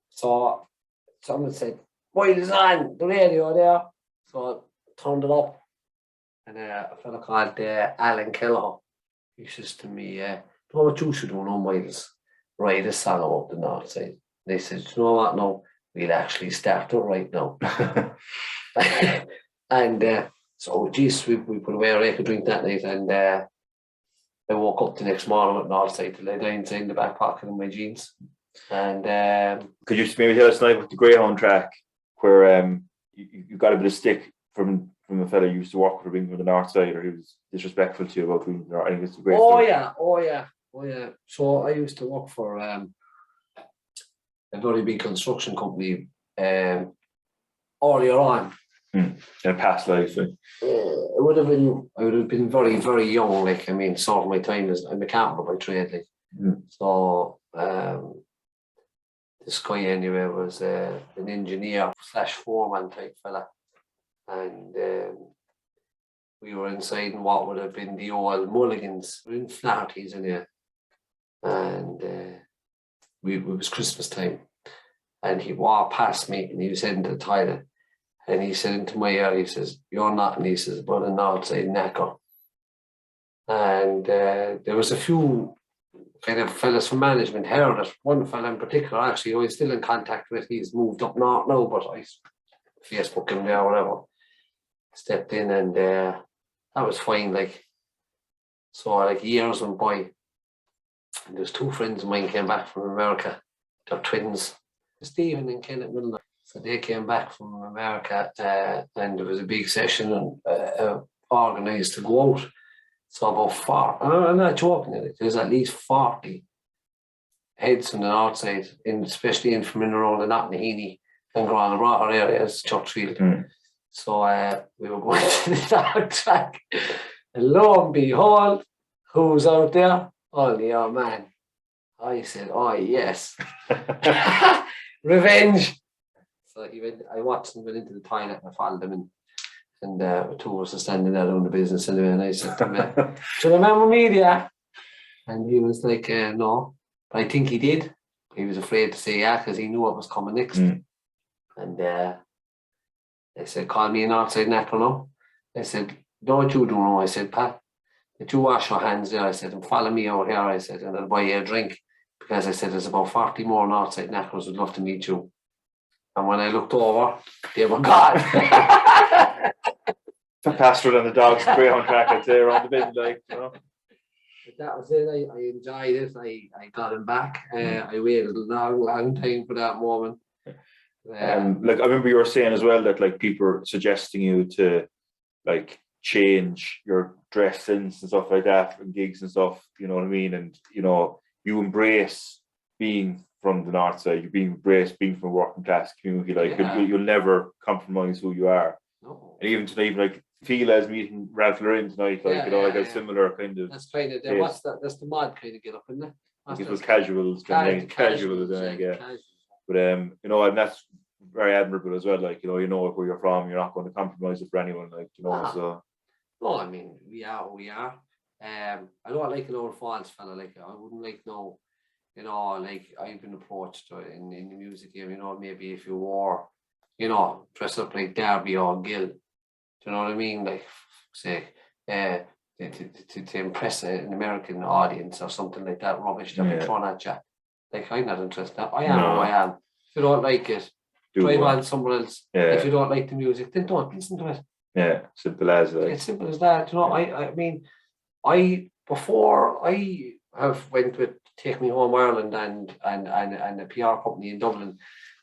[SPEAKER 1] so someone said, "Myles on the radio there," so I turned it up. And a fella called Alan Kelleher, he says to me, "You know what you should do now, Myles? Write a song about the Northside." They said, "You know what, no, we'll actually start it right now." And so, geez, we put away a rake of drink that night, and I woke up the next morning with Northside to lay down in the back pocket of my jeans. And
[SPEAKER 2] could you maybe tell us tonight about the Greyhound track, where you got a bit of stick from a fella you used to work for being from the Northside, or he was disrespectful to you about being there? I think it's a great story.
[SPEAKER 1] Oh yeah. So I used to work for a very big construction company earlier on.
[SPEAKER 2] In a past life.
[SPEAKER 1] I would have been very, very young. Like, I mean, sort of my time as I'm a carpenter by trade. Like, so this guy anyway was an engineer / foreman type fella. And we were inside in what would have been the old Mulligans. We were in Flaherty's in here. And it was Christmas time, and he walked past me and he was heading to the toilet, and he said into my ear, he says, "You're not," and he says, "but an outside knacker." And there was a few kind of fellas from management heard it. One fella in particular, actually, who I'm still in contact with. He's moved up north now, but I Facebook him there or whatever. Stepped in, and that was fine. Like, so like years went by, and there's two friends of mine came back from America. They're twins, Stephen and Kenneth Milner. So they came back from America, and there was a big session organised to go out. So about 40, I'm not joking, there's at least 40 heads from the north side, especially in from in around the Knocknaheeny and Granabrotter areas, Churchfield. So we were going to the dog track, and lo and behold, who's out there? Only our man. I said, "Oh yes, revenge." So he went. I watched him went into the toilet, and I followed him in. And two of us are standing there doing the business anyway, and I said to him, "Do you remember me there?" And he was like, "No." But I think he did. He was afraid to say yeah, because he knew what was coming next. And they said, "Call me an outside knacker now." I said, "Don't you do no." I said, "Pat, did you wash your hands there?" I said, "And follow me out here." I said, "And I'll buy you a drink." Because I said, "There's about 40 more outside knackers would love to meet you." And when I looked over, they were gone.
[SPEAKER 2] Faster than the dogs and greyhound track, I'd say, around the bend, like, you know.
[SPEAKER 1] But that was it. I enjoyed it. I got him back. I waited a long time for that moment.
[SPEAKER 2] Like, I remember you were saying as well that like people were suggesting you to like change your dress sense and stuff like that and gigs and stuff, you know what I mean? And you know, you embrace being from the north side, you embrace being from a working class community, like you'll never compromise who you are.
[SPEAKER 1] No.
[SPEAKER 2] And even tonight, like Fila's meeting Ralph Loren tonight, like like a similar kind of.
[SPEAKER 1] That's kind of what's that? That's the mod kind of get up, isn't it?
[SPEAKER 2] It was casuals, casual, yeah. But you know, and that's very admirable as well. Like you know where you're from, you're not going to compromise it for anyone. Like you know, so.
[SPEAKER 1] No, I mean we are who we are. I don't like an old false fella. Like I wouldn't like no. You know, like I've been approached in the music game. You know, maybe if you wore, you know, dress up like Derby or Gill. Do you know what I mean? Like, say, to impress an American audience or something like that rubbish that be thrown at you. Like, I'm not interested. I am who I am. If you don't like it, drive on somewhere else. If you don't like the music, then don't listen to it.
[SPEAKER 2] Yeah, simple as that.
[SPEAKER 1] It's simple as that. You know, I mean, before I have went with Take Me Home Ireland and a PR company in Dublin,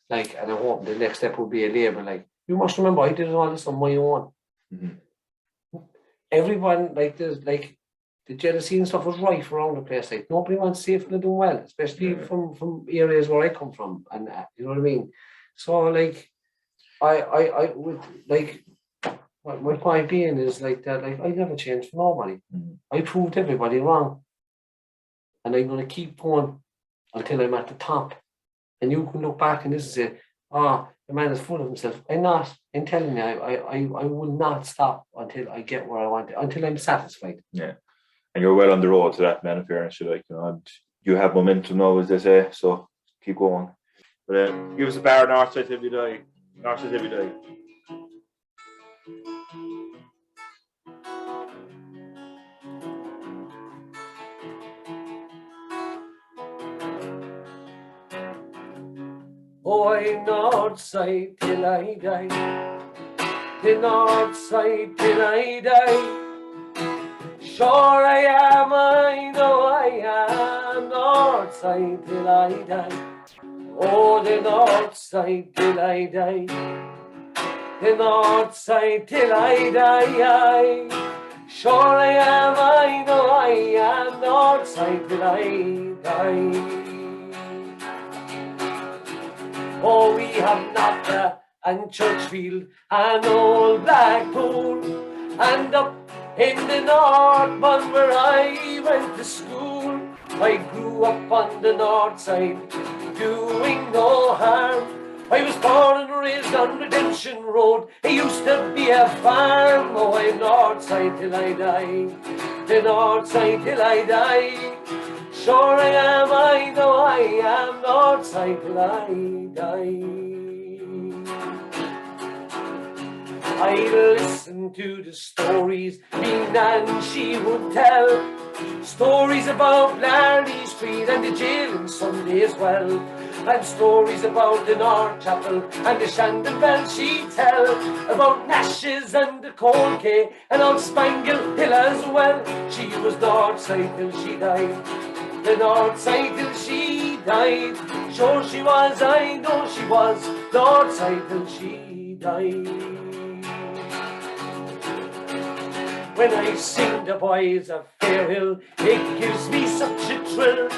[SPEAKER 1] like, and I hope the next step will be a label. Like, you must remember, I did all this on my own. Everyone, like, there's like the jealousy and stuff was rife around the place. Like, nobody wants to see if they're doing well, especially from areas where I come from, and you know what I mean. So, like, I would like. My point being is like that. Like, I never changed for nobody. I proved everybody wrong. And I'm going to keep going until I'm at the top. And you can look back and this is it. The man is full of himself. I'm not. I'm telling you, I will not stop until I get where I want it, until I'm satisfied. Yeah.
[SPEAKER 2] And you're well on the road to that, man, in fairness, you and you have momentum now, as they say, so keep going. But give us a bar Northside till we die. Northside till we die.
[SPEAKER 1] Oh, I'm Northside till I die. The Northside till I die. Sure I am, I know I am. Northside till I die. Oh, the Northside till I die. The Northside till I die. Sure I am, I know I am. Northside till I die. Oh, we have Knocker and Churchfield and Old Blackpool, and up in the north one where I went to school. I grew up on the north side, doing no harm. I was born and raised on Redemption Road. It used to be a farm. Oh, I'm north side till I die. The north side till I die. Sure I am, I know I I am Northside till I die. I listen to the stories me nan she would tell, stories about Blarney Street and the jail on Sunday as well, and stories about the North Chapel and the Shandon Bell she'd tell, about Nash's and the Cold K and on Spangle Hill as well. She was Northside till she died, the Northside till she died. Sure she was, I know she was Northside till she died. When I sing the boys of Fairhill, it gives me such a thrill.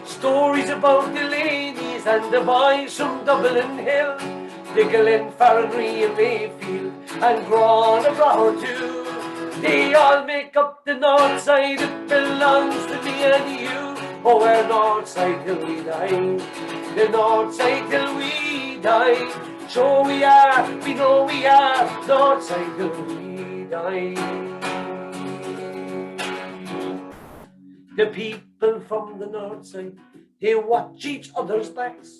[SPEAKER 1] Stories about the ladies and the boys from Dublin Hill, Diggle and Farranry and Mayfield and Granabrough too. They all make up the North Side, it belongs to me and you. Oh, we're Northside till we die, the Northside till we die. Sure we are, we know we are Northside till we die. The people from the North Side, they watch each other's backs.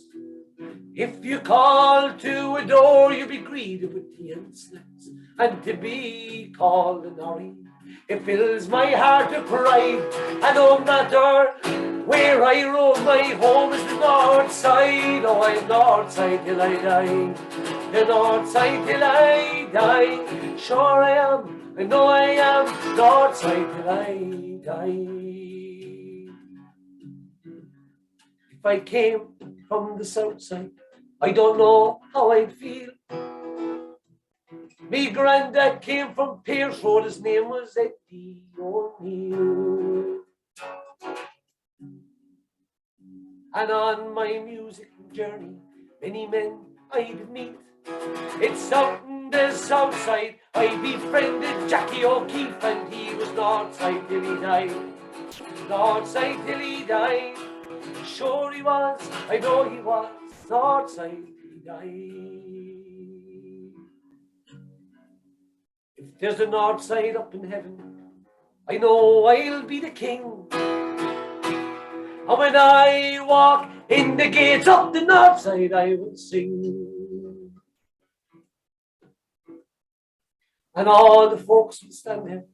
[SPEAKER 1] If you call to a door, you'll be greeted with tea and snacks. And to be called an Orry, it fills my heart with pride. And no matter where I roam, my home is the North Side. Oh, I'm North Side till I die, the North Side till I die. Sure I am, I know I am North Side till I die. If I came from the south side, I don't know how I'd feel. Me granddad came from Pierce Road, his name was Eddie O'Neill. And on my music journey, many men I'd meet. It's out in the south side, I befriended Jackie O'Keefe, and he was Northside till he died, Northside till he died. Sure he was, I know he was, Northside till he died. If there's a Northside up in heaven, I know I'll be the king. And when I walk in the gates of the Northside, I will sing. And all the folks will stand there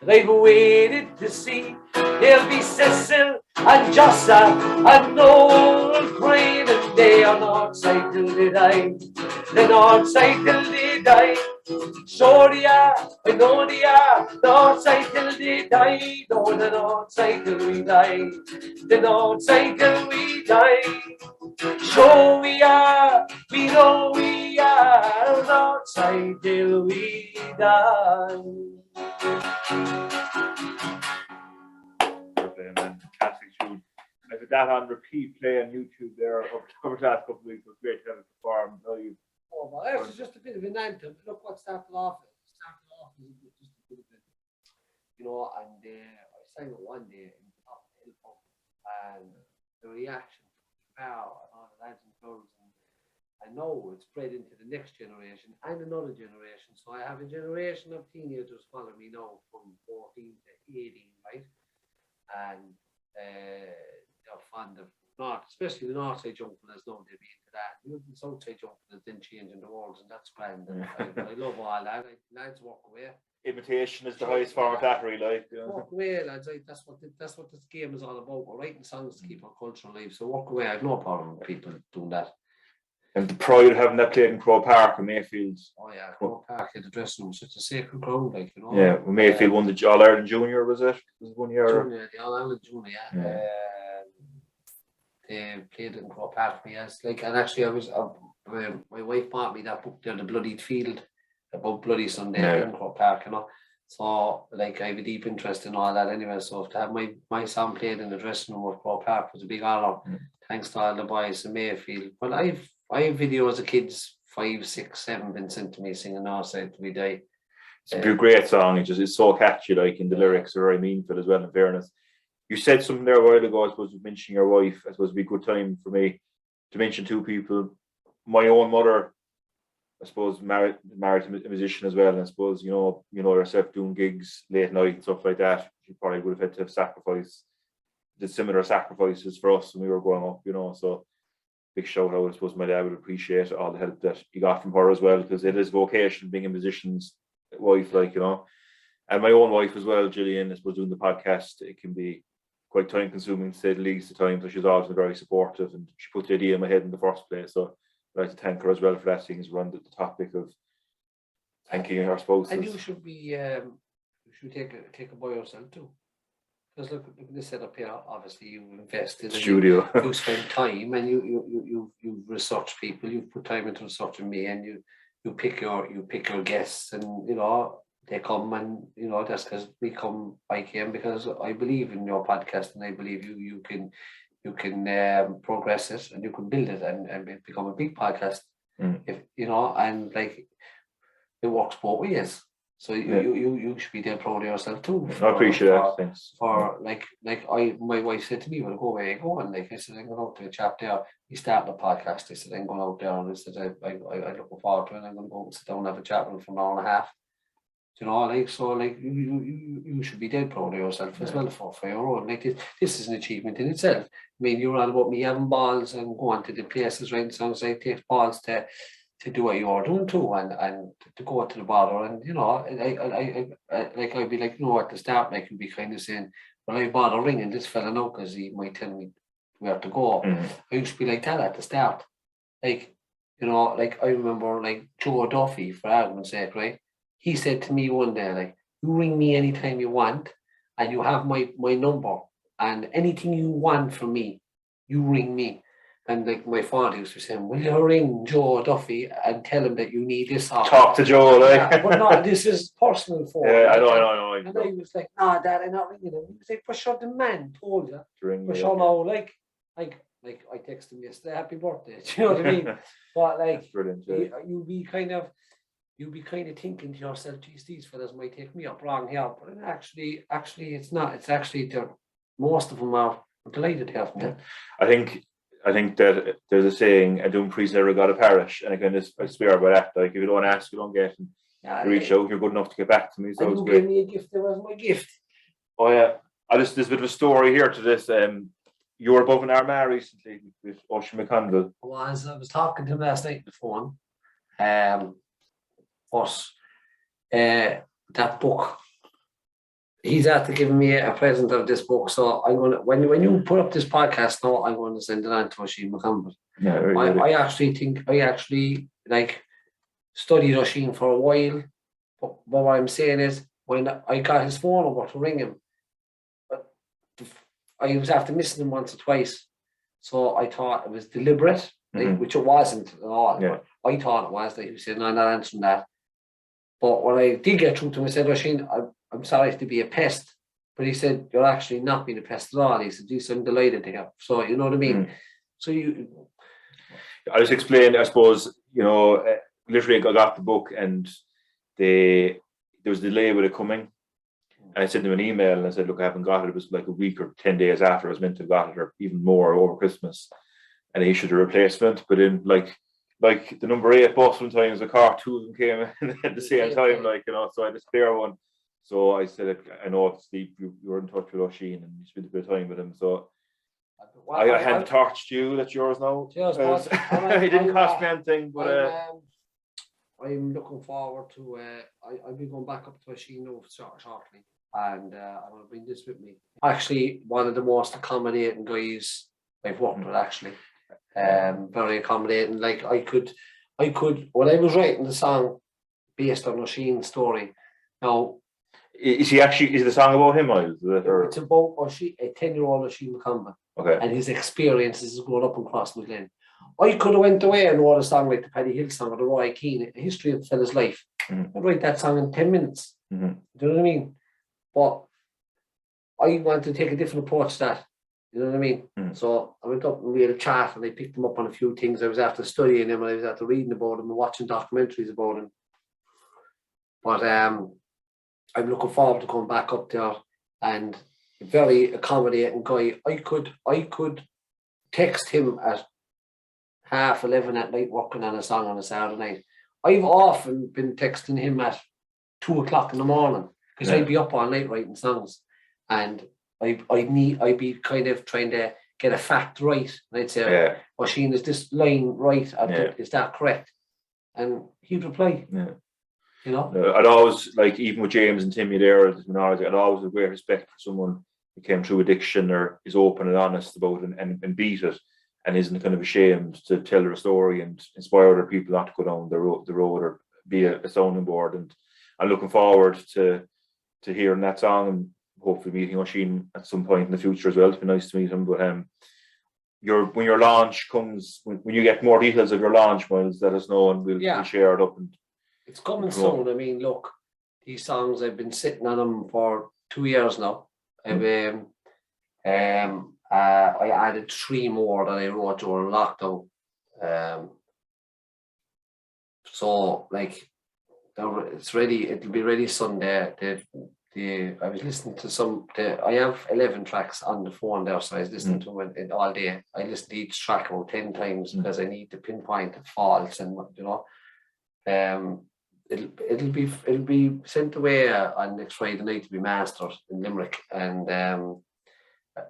[SPEAKER 1] that I've waited to see. There'll be Cecil and Jossa and Noel Crane, and they are Northside till they die, the Northside till they die. Sure they are, I know they are Northside till they die. No, the Northside till we die, the Northside till we die. Sure we are, we know we are Northside till we die.
[SPEAKER 2] Fantastic tune. I put that on repeat play on YouTube there over the last couple of weeks. It was great to have it performed live.
[SPEAKER 1] Oh, well, that was just a bit of an anthem. Look what started off. Started off as just a bit of it, you know. And I sang it one day in the top of Hillsborough, and the reaction from the crowd and all the lads and girls, and I know it's spread into the next generation and another generation. So I have a generation of teenagers following me now from 14 to 18, right? And they're fond of North, especially the Northside young fellas now, they'll be into that. The Southside young fellas then changing the world, and that's grand. And I love all that. Lads walk away.
[SPEAKER 2] Imitation is the highest form of flattery, like. You know.
[SPEAKER 1] Walk away, lads. That's what this game is all about. We're writing songs to keep our culture alive. So walk away. I have no problem with people doing that.
[SPEAKER 2] And the pride of having that played in Crow Park and Mayfield.
[SPEAKER 1] Oh yeah, Crow Park at the dressing room, such a sacred ground, like, you know.
[SPEAKER 2] Yeah, well, Mayfield won the All Ireland Junior, was it? It was 1 year.
[SPEAKER 1] Junior, the All Ireland Junior, yeah. They played it in Crow Park for me, yes. Like, and actually, my wife bought me that book there, The Bloodied Field, about Bloody Sunday in Crow Park, you know. So, like, I have a deep interest in all that anyway. So to have my song played in the dressing room of Crow Park was a big honour. Thanks to all the boys in Mayfield. But I have videos of kids 5, 6, 7 been sent to me singing Northside till we die.
[SPEAKER 2] It's a great song. It's so catchy, like, and the lyrics are very meaningful as well, in fairness. You said something there a while ago, I suppose, mentioning your wife. I suppose it'd be a good time for me to mention two people. My own mother, I suppose, married to a musician as well. And I suppose, you know yourself doing gigs late night and stuff like that. You probably would have had to sacrifice did similar sacrifices for us when we were growing up, you know. So big shout out. I suppose my dad would appreciate all the help that he got from her as well, because it is vocation being a musician's wife, like, you know. And my own wife as well, Gillian, I suppose, doing the podcast, it can be quite time consuming to say the least at times. So she's always been very supportive, and she put the idea in my head in the first place. So I'd like to thank her as well for that. Things around the topic of thanking our spouses.
[SPEAKER 1] And you should be, you should take a boy yourself too. Because look at this setup here. Obviously, you invested in
[SPEAKER 2] studio.
[SPEAKER 1] You spend time, and you research people. You put time into researching me, and you pick your guests, and you know they come, and you know that's because I came because I believe in your podcast, and I believe you can progress it, and you can build it, and become a big podcast. If you know, and like it works both ways. So you should be dead proud of yourself too.
[SPEAKER 2] I appreciate that. Thanks.
[SPEAKER 1] For my wife said to me, "Well, go away, go." And like I said, I'm going out to a chap there. He started a podcast. I said, "I'm going out there," and I said, "I look forward to it. I'm going to go and sit down and have a chat with him for an hour and a half." You know, like so, like you should be dead proud of yourself as well for your own. Like this is an achievement in itself. I mean, you're all about me having balls and going to the places, writing songs. Like it takes balls to do what you are doing too, and to go to the border, and you know, I'd be like, you know, at the start, like you'd be kind of saying, "Well, I bother ringing this fella now because he might tell me where to go." I used to be like that at the start, like, you know, like I remember like Joe Duffy, for argument's sake, right? He said to me one day, like, "You ring me anytime you want, and you have my number, and anything you want from me, you ring me." And like my father used to say, "Will you ring Joe Duffy and tell him that you need this?"
[SPEAKER 2] Talk to Joe, like.
[SPEAKER 1] Yeah, but no, this is personal for him.
[SPEAKER 2] Yeah, I know.
[SPEAKER 1] And I was like, "Nah, Dad, I'm not ringing him." He was like, "For sure, the man told you."
[SPEAKER 2] For
[SPEAKER 1] sure, no, like I texted him yesterday, "Happy birthday." Do you know what I mean? But like,
[SPEAKER 2] that's brilliant.
[SPEAKER 1] you'll be kind of thinking to yourself, "Geez, these fellas might take me up wrong here," but actually, it's not. It's actually most of them are delighted to have me.
[SPEAKER 2] I think that there's a saying, "A dumb priest never got a parish," and I swear by that. Like, if you don't ask, you don't get. And you reach out, you're good enough to get back to me. So
[SPEAKER 1] and you gave me a gift. There was my gift.
[SPEAKER 2] Oh yeah, there's a bit of a story here to this. You were above an Armagh recently with Ocean McConville.
[SPEAKER 1] I was talking to him last night on the phone. That book. He's after giving me a present of this book, so I'm gonna when you put up this podcast now, I'm going to send it on to Oisin McConville.
[SPEAKER 2] Yeah,
[SPEAKER 1] I actually like studied Oisin for a while, but what I'm saying is when I got his phone number to ring him, but I was after missing him once or twice, so I thought it was deliberate, which it wasn't at all.
[SPEAKER 2] Yeah.
[SPEAKER 1] But I thought it was that he was saying, "No, I'm not answering that." But when I did get through to him, I said, "Oisin, I'm sorry to be a pest," but he said, "You're actually not being a pest at all." He said, "Geez, I'm delighted to have." So you know what I mean. So
[SPEAKER 2] I just explained, I suppose, you know, literally I got the book and there was a delay with it coming. And I sent them an email and I said, "Look, I haven't got it." It was like a week or 10 days after I was meant to have got it, or even more, over Christmas. And they issued a replacement, but in like the number 8 bus one time, a car, 2 of them came in at the same time, like, you know, so I had a spare one. So I said, "I know, Steve, you were in touch with Oisin and you spent a bit of time with him. So I hadn't talked to you. That's yours now." It didn't cost me anything, but
[SPEAKER 1] I'm looking forward to. I'll be going back up to Oisin now shortly, and I want to bring this with me. Actually, one of the most accommodating guys I've worked with. Actually, very accommodating. Like I could when I was writing the song based on Oisin's story. Now,
[SPEAKER 2] is the song about him, Myles?
[SPEAKER 1] It's about a 10-year-old Oisin McConville.
[SPEAKER 2] Okay.
[SPEAKER 1] And his experiences growing up in Crossmaglen. I could have went away and wrote a song like the Paddy Hill song or the Roy Keane, A History of a Fella's Life. I'd write that song in 10 minutes. Do you know what I mean? But I wanted to take a different approach to that. You know what I mean? So I went up and we had a chat and I picked him up on a few things. I was after studying him and I was after reading about him and watching documentaries about him. But I'm looking forward to going back up there, and a very accommodating guy. I could text him at 11:30 at night working on a song on a Saturday night. I've often been texting him at 2 o'clock in the morning because I'd be up all night writing songs, and I'd be kind of trying to get a fact right. And I'd say, Oisín, is this line right? Is that correct? And he'd reply, you know.
[SPEAKER 2] I'd always, like, even with James and Timmy there, I'd always have great respect for someone who came through addiction or is open and honest about it and beat it, and isn't kind of ashamed to tell their story and inspire other people not to go down the road or be a sounding board. And I'm looking forward to hearing that song and hopefully meeting Oisín at some point in the future as well. It'd be nice to meet him. But when your launch comes, when you get more details of your launch, Myles, let us know and we'll share it up. And
[SPEAKER 1] it's coming soon. I mean, look, these songs, I've been sitting on them for 2 years now. I added 3 more that I wrote during lockdown. So like, it's ready. It'll be ready Sunday. I was listening to I have 11 tracks on the phone there, so I was listening to them all day. I listened to each track about 10 times because I need to pinpoint the faults and it'll be sent away on next Friday night to be mastered in Limerick, and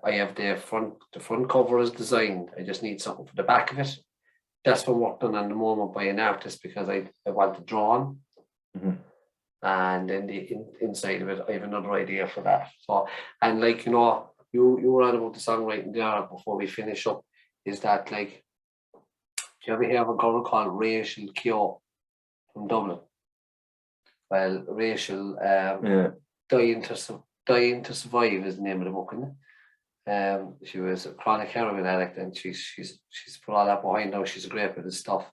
[SPEAKER 1] I have the front cover is designed. I just need something for the back of it. That's what I'm working on the moment by an artist because I want to draw on. And then the inside of it, I have another idea for that. So, and like, you were on about the songwriting there before we finish up, is that, like, do you ever hear of a girl called Rachel Keogh from Dublin? Well, Rachel, Dying to Survive is the name of the book, isn't it? She was a chronic heroin addict, and she's put all that behind now. She's a great bit of stuff.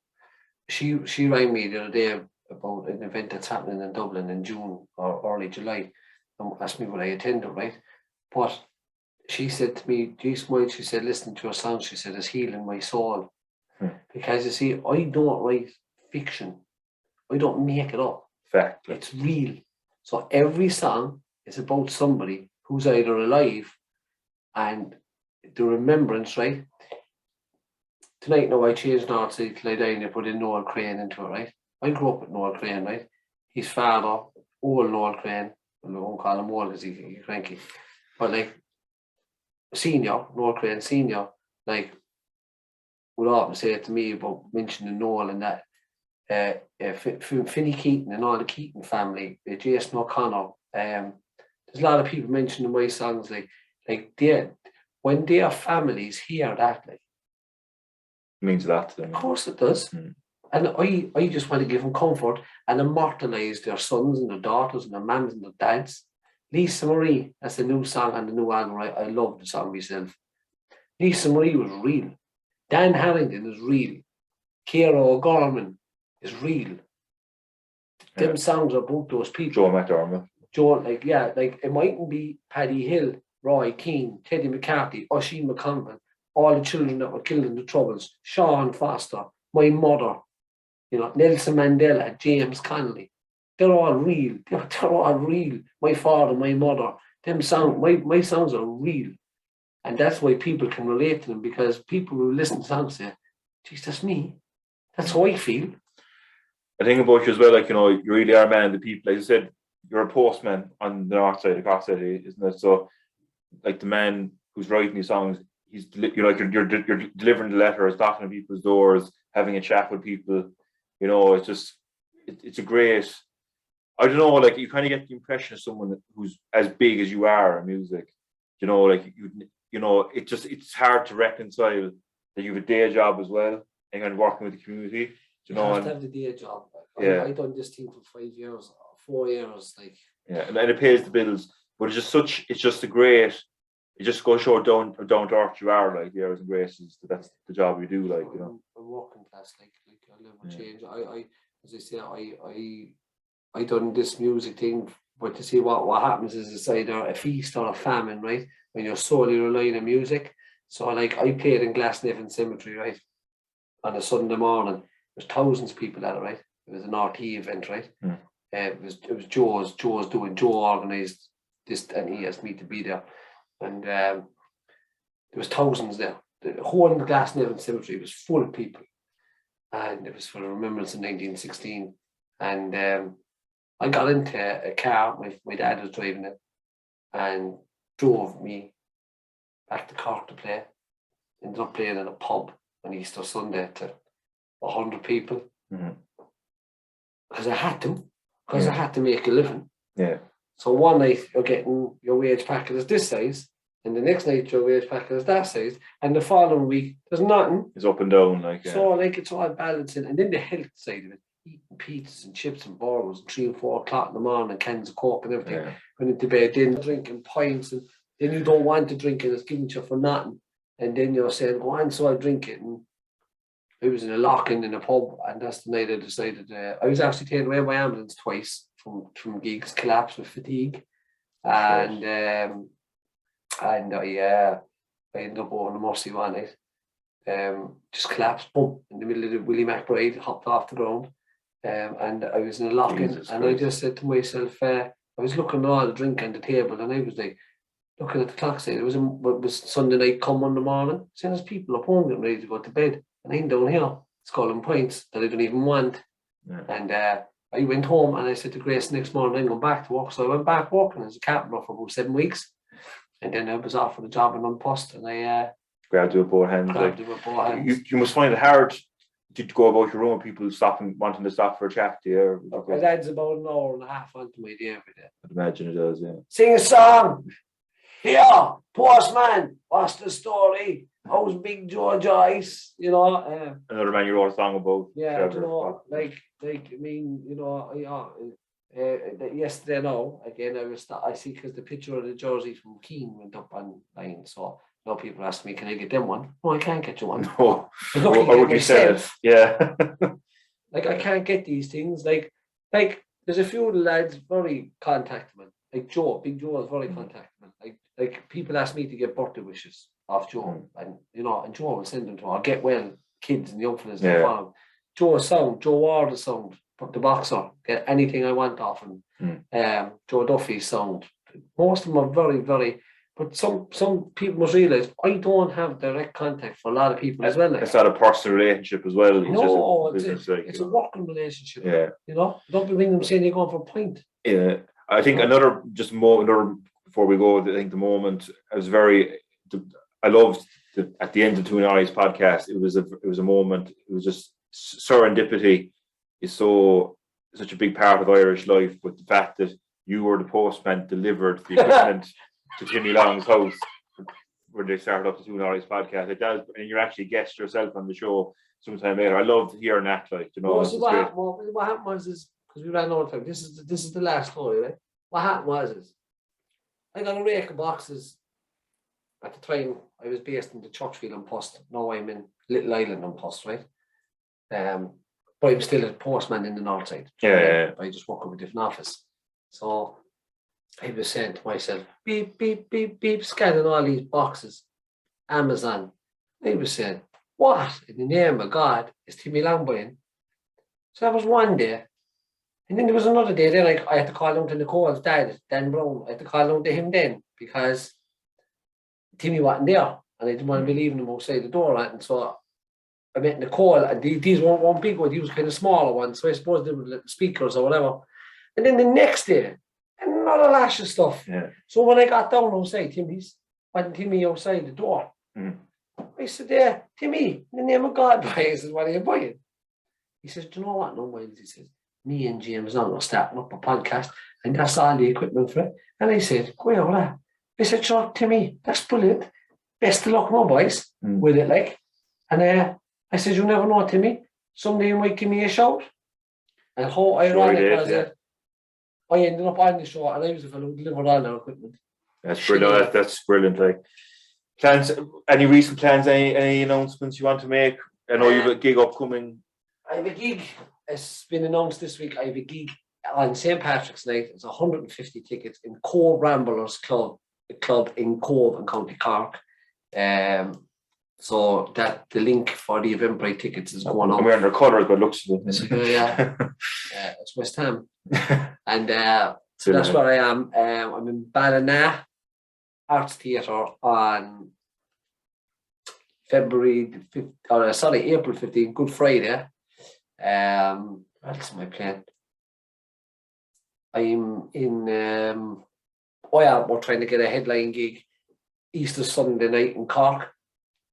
[SPEAKER 1] She rang me the other day about an event that's happening in Dublin in June or early July, and asked me would I attend it, right? But she said to me, geez, Mike, she said, listening to her song, she said, it's healing my soul. Because you see, I don't write fiction. I don't make it up.
[SPEAKER 2] Fact.
[SPEAKER 1] It's real. So every song is about somebody who's either alive and the remembrance, right? Tonight, now I changed Northside till I die and I put in Noel Crane into it, right? I grew up with Noel Crane, right? His father, old Noel Crane, I won't call him old because he's cranky, but like senior, Noel Crane senior, like would often say it to me about mentioning Noel and that Finney Keaton and all the Keaton family, Jason O'Connor. There's a lot of people mentioning my songs like when their families hear that, like,
[SPEAKER 2] it means that to them.
[SPEAKER 1] Of course it does. And I just want to give them comfort and immortalise their sons and their daughters and their mums and their dads. Lisa Marie, that's the new song on the new album. I love the song myself. Lisa Marie was real. Dan Harrington is real. Ciara O'Gorman is real. Them songs are about those people.
[SPEAKER 2] Joan McDermott.
[SPEAKER 1] Like it mightn't be Paddy Hill, Roy Keane, Teddy McCarthy, Oisín McConville, all the children that were killed in the Troubles, Sean Foster, my mother, Nelson Mandela, James Connolly. They're all real. They're all real. My father, my mother, them songs, my songs are real. And that's why people can relate to them, because people who listen to songs say, geez, that's me. That's how I feel.
[SPEAKER 2] I think about you as well, like, you really are a man of the people. Like I said, you're a postman on the north side of Cork City, isn't it? So, like, the man who's writing these songs, you're delivering the letters, knocking on people's doors, having a chat with people. It's just, it's a great, I don't know, like, you kind of get the impression of someone who's as big as you are in music. It's hard to reconcile that you have a day job as well and kind of working with the community.
[SPEAKER 1] You have to have the day job. I've done this thing for 5 years, 4 years, like. Yeah,
[SPEAKER 2] and it pays the bills, but it just goes to show down to earth you are, like, the airs and graces. That's the job you do, like,
[SPEAKER 1] I'm working class, like I'll never change. As I say, I done this music thing, but to see what happens is it's either a feast or a famine, right? When you're solely relying on music. So, like, I played in Glasnevin Cemetery, right, on a Sunday morning. There's thousands of people at it, right? It was an RT event, right? It was Joe's doing. Joe organised this, and he asked me to be there. And there was thousands there. The whole Glasnevin Cemetery was full of people, and it was for the remembrance in 1916. And I got into a car. My dad was driving it, and drove me back to Cork to play. Ended up playing in a pub on Easter Sunday to 100 people. Because I had to. Because I had to make a living.
[SPEAKER 2] Yeah.
[SPEAKER 1] So one night you're getting your wage packet is this size, and the next night your wage packet is that size, and the following week there's nothing.
[SPEAKER 2] It's up and down, like.
[SPEAKER 1] So like it's all balancing, and then the health side of it, eating pizzas and chips and burgers at 3 and 4 o'clock in the morning, cans of Coke and everything. Going into bed, then drinking pints, and then you don't want to drink it, it's given to you for nothing, and then you're saying, go on, so I drink it. And I was in a lock-in in a pub, and that's the night I decided I was actually taken away by ambulance twice from gigs, collapsed with fatigue, and I ended up over the Mussy one night. Just collapsed, boom, in the middle of the Willie McBride, hopped off the ground, and I was in a lock-in, and I just said to myself, I was looking at all the drink on the table, and I was like, looking at the clock, saying it was Sunday night come Monday morning, saying there's people up home getting ready to go to bed, and I'm down here sculling pints that I don't even want. And I went home and I said to Grace next morning, I'm going back to work. So I went back working as a carpenter for about 7 weeks, and then I was offered a job in Unpost, and I
[SPEAKER 2] grabbed it with both hands. You must find it hard to go about your own, people wanting to stop for a chat to you.
[SPEAKER 1] It adds about an hour and a half onto my day every day.
[SPEAKER 2] I'd imagine it does, yeah.
[SPEAKER 1] Sing a song. Here, postman, what's the story? How's Big Joe Joyce? You know.
[SPEAKER 2] Another man you wrote a song about.
[SPEAKER 1] Yeah, you know, like I mean, you know, yesterday now again I see because the picture of the jersey from Keane went up online, so now people ask me, can I get them one? No, I can't get you one.
[SPEAKER 2] No, what would you say? Yeah.
[SPEAKER 1] Like I can't get these things. Like there's a few lads very contactable. Like Joe, Big Joe is very contactable. Like people ask me to get birthday wishes off Joe, and you know, and Joe will send them to her. Get well, kids and young fellas. Yeah. Joe's sound, Joe Ward's sound, the boxer, get anything I want off him. Joe Duffy's sound. Most of them are very, very. But some people must realise I don't have direct contact for a lot of people as well. Like.
[SPEAKER 2] It's not a personal relationship as well.
[SPEAKER 1] It's a working relationship. Yeah. You know, don't be ringing them saying you're going for a pint.
[SPEAKER 2] Yeah. I think another before we go, I think the moment I loved at the end of Two Eyes podcast. It was a moment. It was just serendipity is such a big part of Irish life. But the fact that you were the postman delivered the equipment to Timmy Long's house where they started up the Two Eyes podcast. It does, and you're actually guest yourself on the show sometime later. I loved hearing that. Like, you know,
[SPEAKER 1] what happened was because we ran out of time. This is the last story, right? What happened was I got a rake of boxes. At the time, I was based in the Churchfield on Post. Now I'm in Little Island on Post, right? But I'm still a postman in the Northside.
[SPEAKER 2] Yeah.
[SPEAKER 1] I just work with a different office. So I was saying to myself, beep, beep, beep, beep, scanning all these boxes. Amazon. I was saying, what in the name of God is Timmy Long buying? So that was one day. And then there was another day, then I had to call down to Nicole's dad, Dan Brown. I had to call down to him then because Timmy wasn't there and I didn't want to be leaving him outside the door. Right? And so I met Nicole, and these weren't one big one, these was kind of smaller ones. So I suppose they were little speakers or whatever. And then the next day, another lash of stuff.
[SPEAKER 2] Yeah.
[SPEAKER 1] So when I got down outside wasn't Timmy outside the door. I said, Timmy, in the name of God, I said, what are you buying? He says, do you know what? No, Miles, he says, me and James are starting up a podcast, and that's all the equipment for it. And I said, where that? I said, sure, Timmy, that's brilliant. Best of luck, my boys, with it, like. And I said, you never know, Timmy. Someday you might give me a shout. And how ironic was it? I ended up on the show, and I was the fellow who delivered all their equipment. That's
[SPEAKER 2] brilliant. That's brilliant. Like, plans? Any recent plans? Any announcements you want to make? I know you have a gig upcoming.
[SPEAKER 1] I have a gig. It's been announced this week. I have a gig on St. Patrick's Night. It's 150 tickets in Cove Ramblers Club in Cove in County Cork. So that the link for the Eventbrite tickets is going on.
[SPEAKER 2] We're under colours, but looks good.
[SPEAKER 1] It's West Ham, and so that's where I am. I'm in Ballina Arts Theatre on April 15th, Good Friday. What else am I playing? I'm in Oh yeah, we're trying to get a headline gig Easter Sunday night in Cork.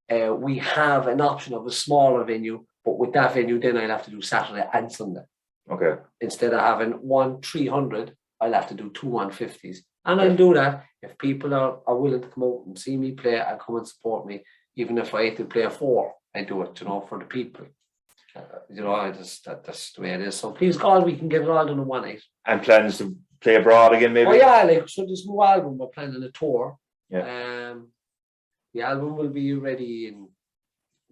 [SPEAKER 1] We have an option of a smaller venue, but with that venue, then I'll have to do Saturday and Sunday.
[SPEAKER 2] Okay.
[SPEAKER 1] Instead of having 1 300, I'll have to do 2 150s. And I'll do that if people are willing to come out and see me play and come and support me. Even if I have to play a 4, I do it, for the people. That's the way it is. So please God, we can get it all done in one night.
[SPEAKER 2] And plans to play abroad again, maybe?
[SPEAKER 1] Oh yeah, so this new album, we're planning a tour.
[SPEAKER 2] Yeah.
[SPEAKER 1] The album will be ready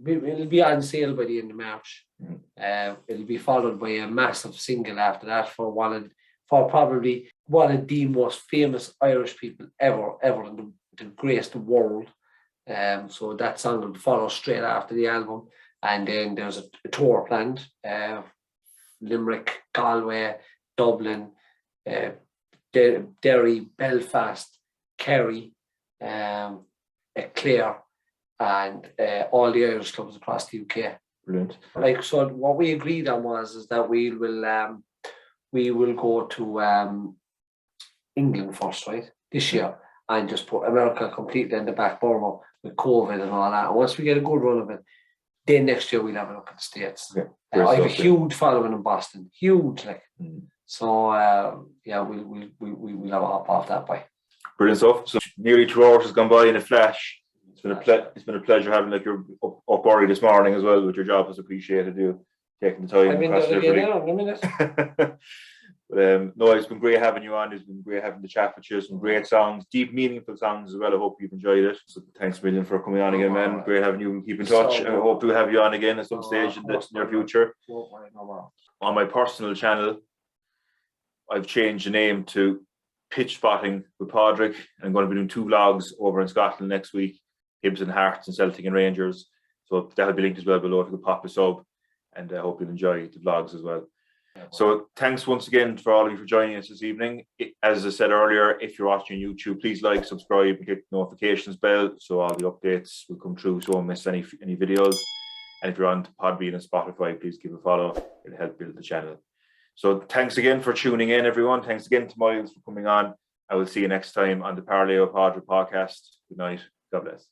[SPEAKER 1] it'll be on sale by the end of March. It'll be followed by a massive single after that for probably one of the most famous Irish people ever in the greatest world. So that song will follow straight after the album, and then there's a tour planned. Limerick, Galway, Dublin, Derry, Belfast, Kerry, Clare, and all the Irish clubs across the UK.
[SPEAKER 2] Brilliant.
[SPEAKER 1] So what we agreed on is that we will go to England first, right, this year, and just put America completely in the back burner with COVID and all that. And once we get a good run of it, then next year we'll have a look at the States.
[SPEAKER 2] Okay.
[SPEAKER 1] I have a huge following in Boston, huge, like. So we'll have a hop off that way.
[SPEAKER 2] Brilliant stuff. So nearly 2 hours has gone by in a flash. It's been a pleasure having your up early this morning as well with your job. It's appreciated you taking the time.
[SPEAKER 1] I've been there again now in a minute.
[SPEAKER 2] But no, it's been great having you on. It's been great having the chat with you. Some great songs, deep, meaningful songs as well. I hope you've enjoyed it. So thanks a million for coming on again, man. Great having you. Keep in touch. I hope to have you on again at some stage in the near future. On my personal channel, I've changed the name to Pitch Spotting with Padraig. I'm going to be doing 2 vlogs over in Scotland next week. Hibs and Hearts and Celtic and Rangers. So that'll be linked as well below if you could pop a sub. And I hope you'll enjoy the vlogs as well. So thanks once again for all of you for joining us this evening. As I said earlier, if you're watching YouTube, please like, subscribe, and click the notifications bell so all the updates will come through so you won't miss any videos. And if you're on Podbean and Spotify, please give a follow. It'll help build the channel. So thanks again for tuning in, everyone. Thanks again to Myles for coming on. I will see you next time on the Parlay with Padraig podcast. Good night. God bless.